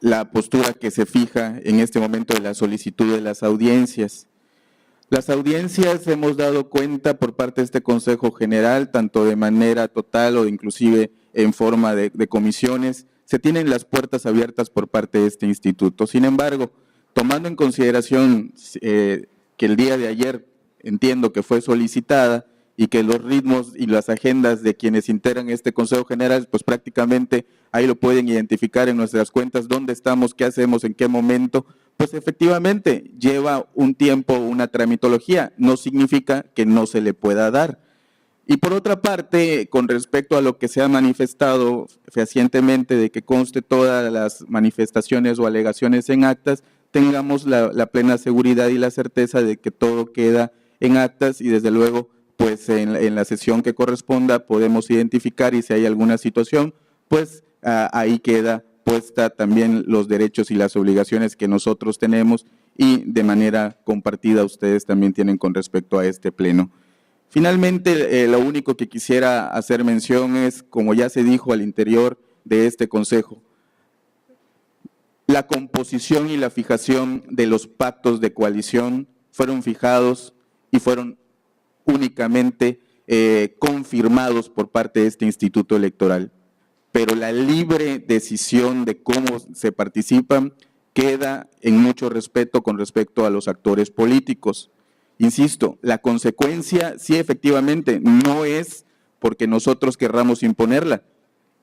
la postura que se fija en este momento de la solicitud de las audiencias. Las audiencias hemos dado cuenta por parte de este Consejo General, tanto de manera total o inclusive en forma de comisiones, se tienen las puertas abiertas por parte de este instituto. Sin embargo, tomando en consideración que el día de ayer entiendo que fue solicitada y que los ritmos y las agendas de quienes integran este Consejo General, pues prácticamente ahí lo pueden identificar en nuestras cuentas, dónde estamos, qué hacemos, en qué momento, pues efectivamente lleva un tiempo, una tramitología, no significa que no se le pueda dar. Y por otra parte, con respecto a lo que se ha manifestado fehacientemente de que conste todas las manifestaciones o alegaciones en actas, tengamos la plena seguridad y la certeza de que todo queda en actas y desde luego pues en la sesión que corresponda podemos identificar y si hay alguna situación, pues ahí queda puesta también los derechos y las obligaciones que nosotros tenemos y de manera compartida ustedes también tienen con respecto a este pleno. Finalmente, lo único que quisiera hacer mención es, como ya se dijo al interior de este Consejo, la composición y la fijación de los pactos de coalición fueron fijados y fueron únicamente confirmados por parte de este Instituto Electoral. Pero la libre decisión de cómo se participan queda en mucho respeto con respecto a los actores políticos. Insisto, la consecuencia sí efectivamente no es porque nosotros querramos imponerla,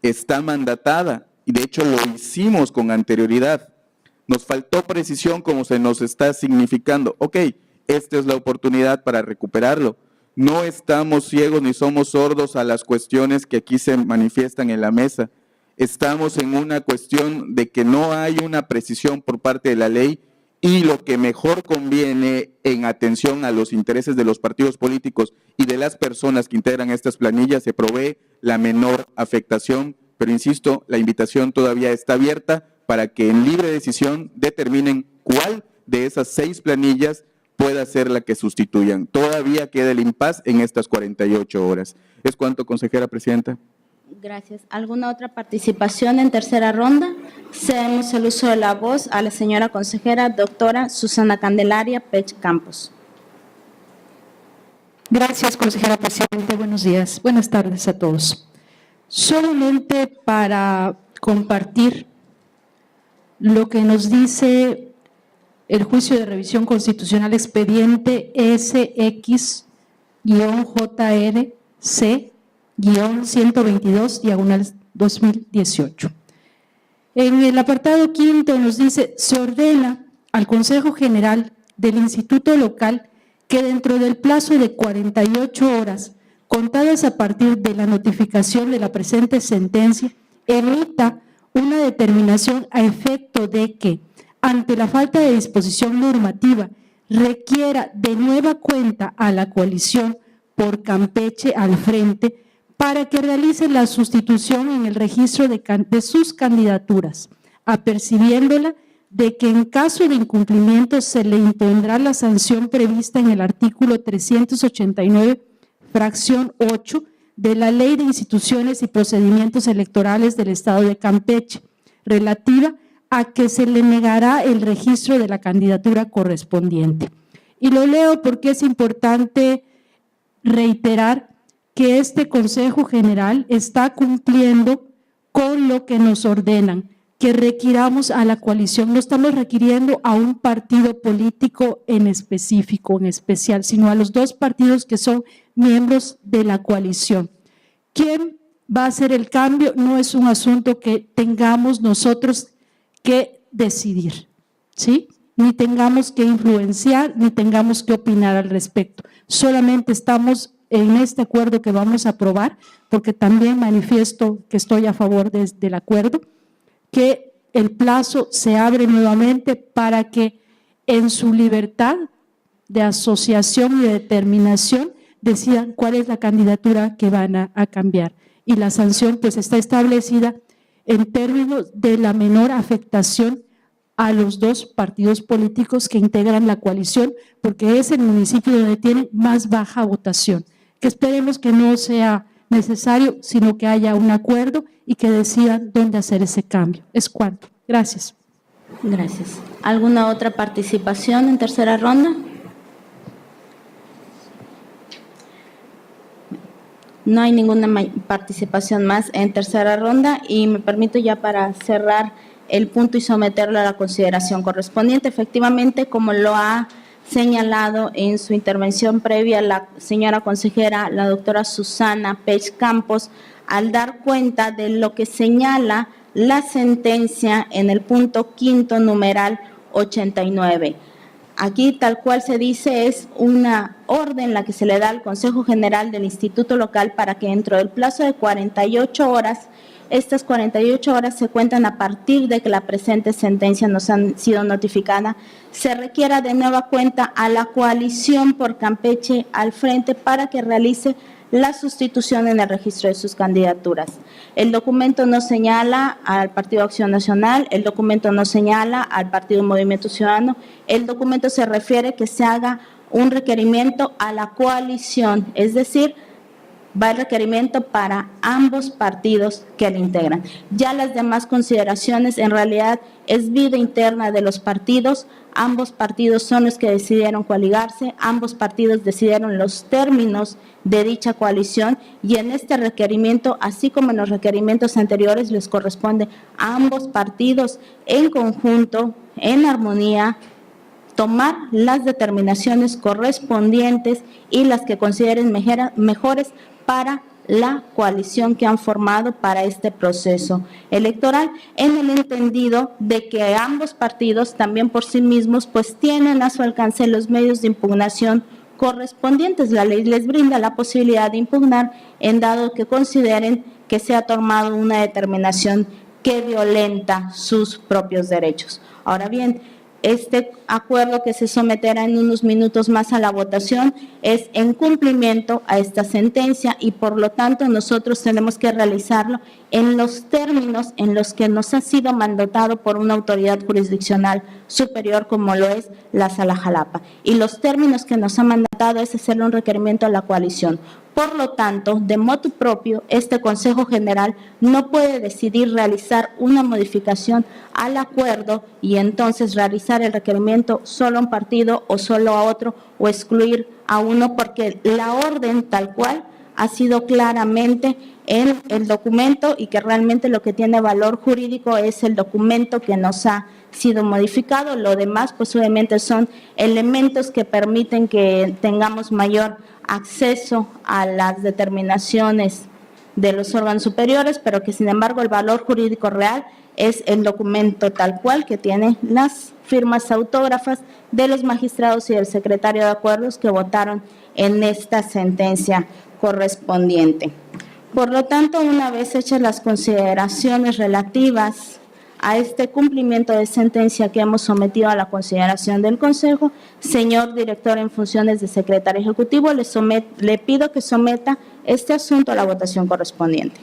está mandatada y de hecho lo hicimos con anterioridad. Nos faltó precisión como se nos está significando. Ok, esta es la oportunidad para recuperarlo. No estamos ciegos ni somos sordos a las cuestiones que aquí se manifiestan en la mesa. Estamos en una cuestión de que no hay una precisión por parte de la ley y lo que mejor conviene en atención a los intereses de los partidos políticos y de las personas que integran estas planillas se provee la menor afectación, pero insisto, la invitación todavía está abierta para que en libre decisión determinen cuál de esas 6 planillas pueda ser la que sustituyan. Todavía queda el impas en estas 48 horas. ¿Es cuanto, consejera presidenta? Gracias. ¿Alguna otra participación en tercera ronda? Cedemos el uso de la voz a la señora consejera doctora Susana Candelaria Pech Campos. Gracias, consejera presidente. Buenos días. Buenas tardes a todos. Solamente para compartir lo que nos dice el juicio de revisión constitucional expediente SX-JRC-122/2018. En el apartado quinto nos dice, se ordena al Consejo General del Instituto Local que dentro del plazo de 48 horas, contadas a partir de la notificación de la presente sentencia, emita una determinación a efecto de que, ante la falta de disposición normativa, requiera de nueva cuenta a la coalición por Campeche al frente para que realice la sustitución en el registro de sus candidaturas, apercibiéndola de que en caso de incumplimiento se le impondrá la sanción prevista en el artículo 389, fracción 8, de la Ley de Instituciones y Procedimientos Electorales del Estado de Campeche, relativa a que se le negará el registro de la candidatura correspondiente. Y lo leo porque es importante reiterar que este Consejo General está cumpliendo con lo que nos ordenan, que requiramos a la coalición. No estamos requiriendo a un partido político en específico, en especial, sino a los 2 partidos que son miembros de la coalición. ¿Quién va a hacer el cambio? No es un asunto que tengamos nosotros que decidir, ¿sí? Ni tengamos que influenciar, ni tengamos que opinar al respecto. Solamente estamos en este acuerdo que vamos a aprobar, porque también manifiesto que estoy a favor del acuerdo, que el plazo se abre nuevamente para que en su libertad de asociación y de determinación decidan cuál es la candidatura que van a cambiar. Y la sanción pues está establecida en términos de la menor afectación a los 2 partidos políticos que integran la coalición, porque es el municipio donde tienen más baja votación, que esperemos que no sea necesario, sino que haya un acuerdo y que decidan dónde hacer ese cambio. Es cuanto. Gracias. Gracias. ¿Alguna otra participación en tercera ronda? No hay ninguna participación más en tercera ronda y me permito ya para cerrar el punto y someterlo a la consideración correspondiente. Efectivamente, como lo ha señalado en su intervención previa la señora consejera, la doctora Susana Pech Campos, al dar cuenta de lo que señala la sentencia en el punto quinto numeral 89. Aquí tal cual se dice es una orden la que se le da al Consejo General del Instituto Local para que dentro del plazo de 48 horas, estas 48 horas se cuentan a partir de que la presente sentencia nos han sido notificada, se requiera de nueva cuenta a la coalición por Campeche al frente para que realice la sustitución en el registro de sus candidaturas. El documento no señala al Partido Acción Nacional, el documento no señala al Partido Movimiento Ciudadano, el documento se refiere que se haga un requerimiento a la coalición, es decir, va el requerimiento para ambos partidos que le integran. Ya las demás consideraciones en realidad es vida interna de los partidos, ambos partidos son los que decidieron coaligarse, ambos partidos decidieron los términos de dicha coalición y en este requerimiento, así como en los requerimientos anteriores, les corresponde a ambos partidos en conjunto, en armonía, tomar las determinaciones correspondientes y las que consideren mejores para la coalición que han formado para este proceso electoral, en el entendido de que ambos partidos también por sí mismos pues tienen a su alcance los medios de impugnación correspondientes. La ley les brinda la posibilidad de impugnar en dado que consideren que se ha tomado una determinación que violenta sus propios derechos. Ahora bien, este acuerdo que se someterá en unos minutos más a la votación es en cumplimiento a esta sentencia y por lo tanto nosotros tenemos que realizarlo en los términos en los que nos ha sido mandatado por una autoridad jurisdiccional superior como lo es la Sala Jalapa. Y los términos que nos ha mandatado es hacerle un requerimiento a la coalición. Por lo tanto, de motu propio, este Consejo General no puede decidir realizar una modificación al acuerdo y entonces realizar el requerimiento solo a un partido o solo a otro o excluir a uno porque la orden tal cual ha sido claramente en el documento y que realmente lo que tiene valor jurídico es el documento que nos ha sido modificado. Lo demás, pues obviamente son elementos que permiten que tengamos mayor acceso a las determinaciones de los órganos superiores, pero que sin embargo el valor jurídico real es el documento tal cual que tiene las firmas autógrafas de los magistrados y del secretario de acuerdos que votaron en esta sentencia correspondiente. Por lo tanto, una vez hechas las consideraciones relativas a este cumplimiento de sentencia que hemos sometido a la consideración del Consejo, señor director en funciones de secretario ejecutivo, le pido que someta este asunto a la votación correspondiente.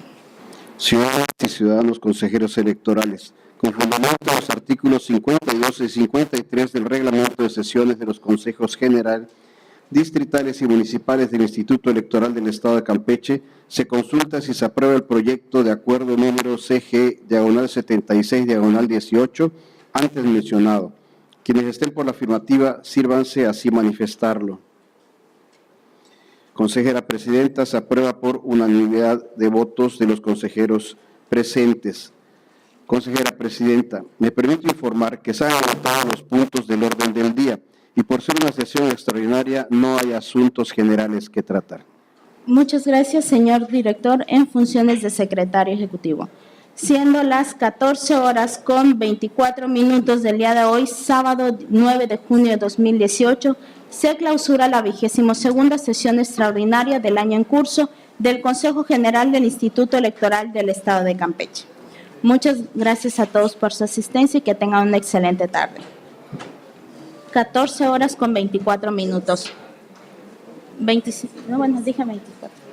Ciudadanas y ciudadanos consejeros electorales, con fundamento en los artículos 52 y 53 del Reglamento de Sesiones de los Consejos General, Distritales y Municipales del Instituto Electoral del Estado de Campeche, se consulta si se aprueba el proyecto de acuerdo número CG/76/18, antes mencionado. Quienes estén por la afirmativa, sírvanse así manifestarlo. Consejera Presidenta, se aprueba por unanimidad de votos de los consejeros presentes. Consejera Presidenta, me permito informar que se han agotado los puntos del orden del día y por ser una sesión extraordinaria no hay asuntos generales que tratar. Muchas gracias, señor director en funciones de secretario ejecutivo. Siendo las 14:24 del día de hoy, sábado 9 de junio de 2018, se clausura la 22ª sesión extraordinaria del año en curso del Consejo General del Instituto Electoral del Estado de Campeche. Muchas gracias a todos por su asistencia y que tengan una excelente tarde. 14:24. 25, no, bueno, dije 24.